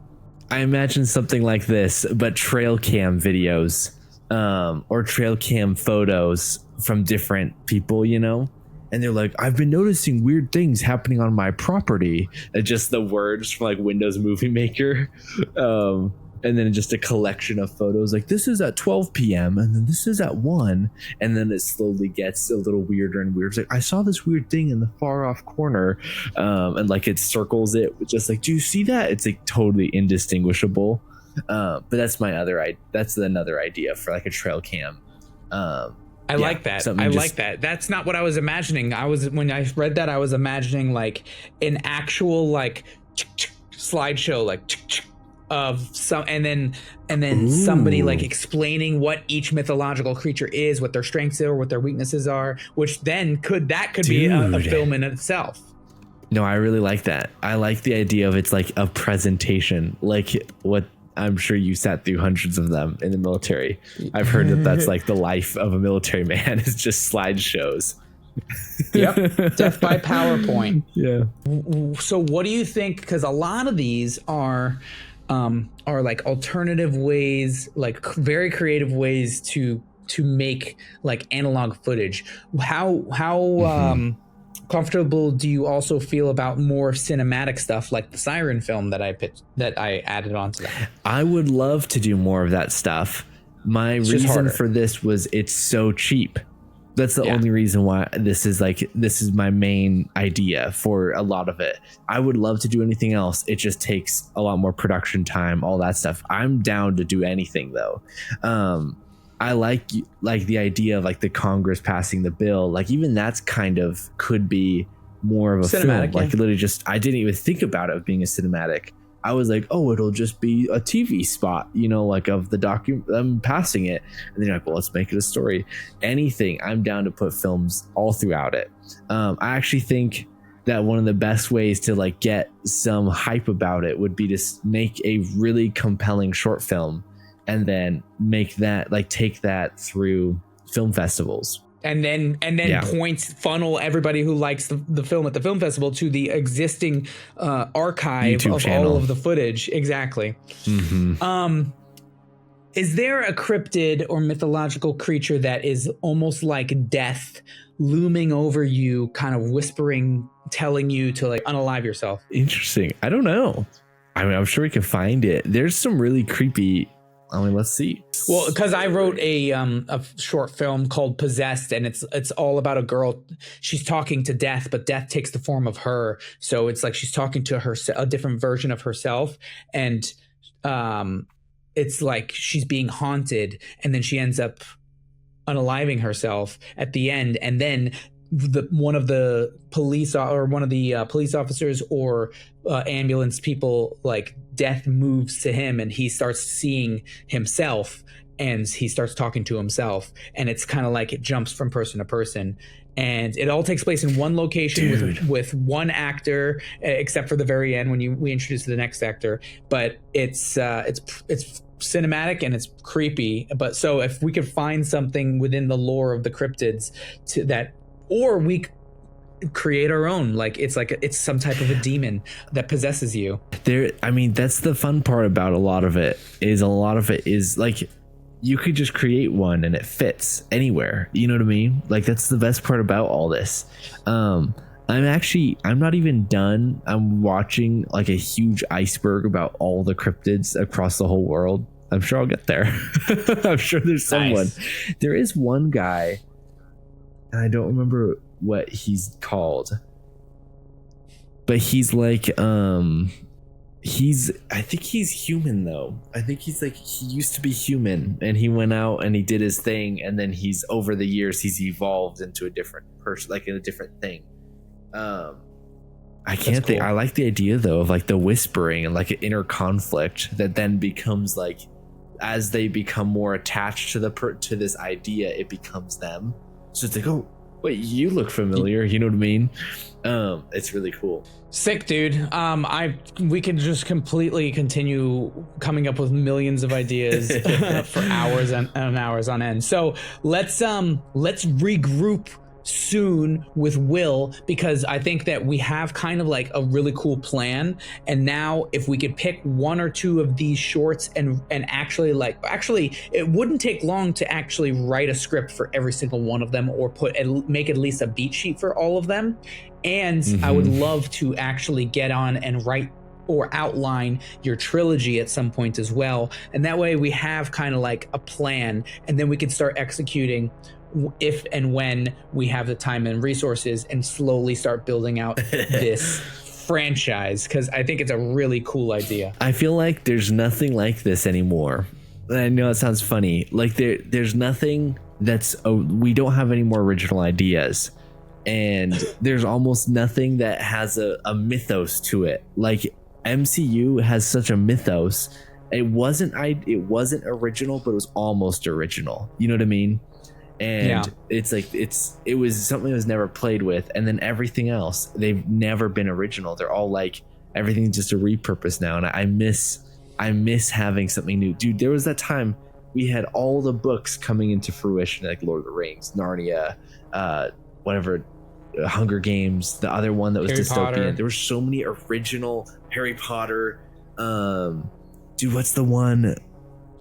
I imagine something like this, but trail cam videos, or trail cam photos from different people, you know? And they're like, I've been noticing weird things happening on my property. And just the words from like Windows Movie Maker. And then just a collection of photos like this is at 12 p.m. and then this is at 1. And then it slowly gets a little weirder and weirder. It's like, I saw this weird thing in the far off corner. And like it circles it with just like, do you see that? It's like totally indistinguishable. But that's that's another idea for like a trail cam. I like that. Like that. That's not what I was imagining. When I read that, I was imagining like an actual like slideshow, like of some, and then somebody like explaining what each mythological creature is, what their strengths are, what their weaknesses are, which then could be a film in itself. No, I really like that. I like the idea of it's like a presentation, like what I'm sure you sat through hundreds of them in the military. I've heard that's like the life of a military man is just slideshows. Yep. Death by PowerPoint. Yeah. So what do you think? Because a lot of these are like alternative ways, like very creative ways to make like analog footage. How comfortable do you also feel about more cinematic stuff like the Siren film that I added onto that? I would love to do more of that stuff. My reason for this was it's so cheap. That's the only reason why this is my main idea for a lot of it. I would love to do anything else. It just takes a lot more production time, all that stuff. I'm down to do anything though. I like the idea of like the Congress passing the bill. Like even that's kind of could be more of a cinematic film. Like literally just, I didn't even think about it being a cinematic. I was like, oh, it'll just be a TV spot, you know, like of the I'm passing it. And then you're like, well, let's make it a story. Anything. I'm down to put films all throughout it. I actually think that one of the best ways to like get some hype about it would be to make a really compelling short film and then make that, like take that through film festivals. And then funnel everybody who likes the film at the film festival to the existing archive YouTube of channel. All of the footage. Exactly. Mm-hmm. Is there a cryptid or mythological creature that is almost like death looming over you, kind of whispering, telling you to like unalive yourself? Interesting. I don't know. I mean, I'm sure we can find it. There's some really creepy. I mean, let's see. Well, because I wrote a short film called Possessed, and it's all about a girl. She's talking to death, but death takes the form of her. So it's like she's talking to a different version of herself, and it's like she's being haunted, and then she ends up unaliving herself at the end, and then one of the police officers or ambulance people, like death moves to him and he starts seeing himself and he starts talking to himself, and it's kind of like it jumps from person to person, and it all takes place in one location with one actor, except for the very end when we introduce the next actor. But it's cinematic and it's creepy. But so if we could find something within the lore of the cryptids or we create our own, like it's some type of a demon that possesses you. I mean, that's the fun part about a lot of it is like you could just create one and it fits anywhere. You know what I mean? Like that's the best part about all this. I'm not even done. I'm watching like a huge iceberg about all the cryptids across the whole world. I'm sure I'll get there. I'm sure there's someone. Nice. There is one guy, and I don't remember what he's called, but he's like I think he's human though. I think he's like, he used to be human and he went out and he did his thing, and then he's over the years he's evolved into a different person, like in a different thing. I can't think. I like the idea though of like the whispering and like an inner conflict that then becomes like as they become more attached to to this idea, it becomes them. So it's like, oh wait, you look familiar, you know what I mean? It's really cool. Sick, dude. We can just completely continue coming up with millions of ideas for hours and hours on end. So let's regroup soon with Will, because I think that we have kind of like a really cool plan. And now if we could pick one or two of these shorts and actually it wouldn't take long to actually write a script for every single one of them, or make at least a beat sheet for all of them. And I would love to actually get on and write or outline your trilogy at some point as well. And that way we have kind of like a plan, and then we can start executing if and when we have the time and resources, and slowly start building out this franchise, because I think it's a really cool idea. I feel like there's nothing like this anymore. I know it sounds funny. Like there's nothing we don't have any more original ideas. And there's almost nothing that has a mythos to it. Like MCU has such a mythos. It wasn't original, but it was almost original. You know what I mean? And it's like it was something that was never played with. And then everything else, they've never been original. They're all like, everything's just a repurpose now. And I miss having something new. Dude, there was that time we had all the books coming into fruition, like Lord of the Rings, Narnia, whatever, Hunger Games, the other one that was dystopian. Potter. There were so many original Harry Potter. Dude, what's the one?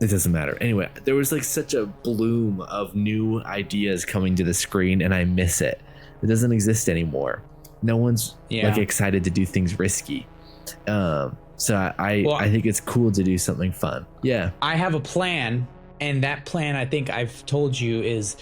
It doesn't matter. Anyway, there was like such a bloom of new ideas coming to the screen, and I miss it. It doesn't exist anymore. No one's like excited to do things risky. So I think it's cool to do something fun. Yeah. I have a plan, and that plan, I think I've told you, is,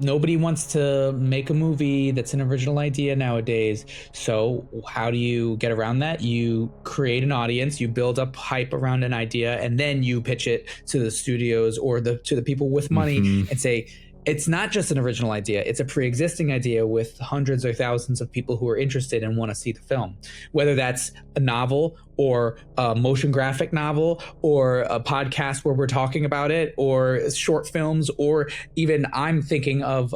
nobody wants to make a movie that's an original idea nowadays. So how do you get around that? You create an audience, you build up hype around an idea, and then you pitch it to the studios or to the people with money and say, it's not just an original idea. It's a pre-existing idea with hundreds or thousands of people who are interested and want to see the film. Whether that's a novel or a motion graphic novel or a podcast where we're talking about it, or short films, or even I'm thinking of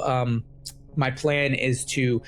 my plan is to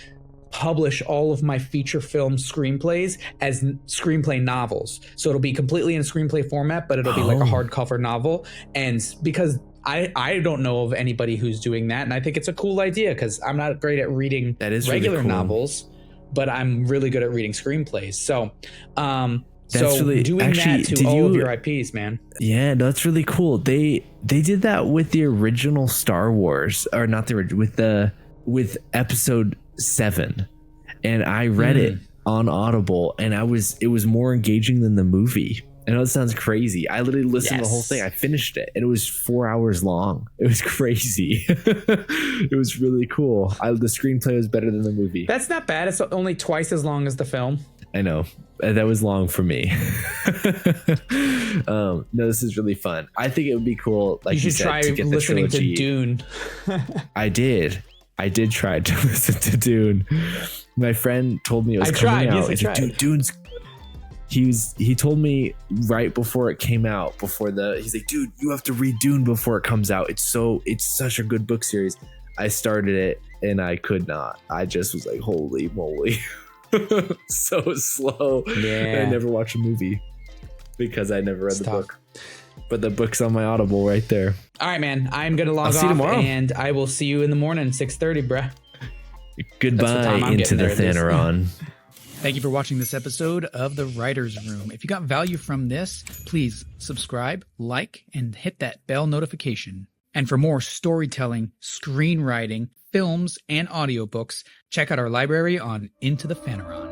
publish all of my feature film screenplays as screenplay novels. So it'll be completely in screenplay format, but it'll be like a hardcover novel. And because I don't know of anybody who's doing that, and I think it's a cool idea, because I'm not great at reading regular novels, but I'm really good at reading screenplays. So doing that to all of your IPs, man. Yeah, that's really cool. They did that with the original Star Wars, or not the original, with episode 7, and I read it on Audible, and it was more engaging than the movie. I know it sounds crazy. I literally listened to the whole thing. I finished it, and it was 4 hours long. It was crazy. It was really cool. The screenplay was better than the movie. That's not bad. It's only twice as long as the film. I know. That was long for me. No, this is really fun. I think it would be cool, like you should try to get listening to Dune. I did try to listen to Dune. My friend told me it was coming out. Yes, Dude, Dune's... He told me right before it came out, he's like, dude, you have to read Dune before it comes out. It's such a good book series. I started it and I could not. I just was like, holy moly. So slow. Yeah. I never watched a movie because I never read the book. But the book's on my Audible right there. All right, man. I'm going to log off tomorrow, and I will see you in the morning, 6:30, bruh. Goodbye into the Thaneron. Thank you for watching this episode of The Writer's Room. If you got value from this, please subscribe, like, and hit that bell notification. And for more storytelling, screenwriting, films, and audiobooks, check out our library on Into the Thaneron.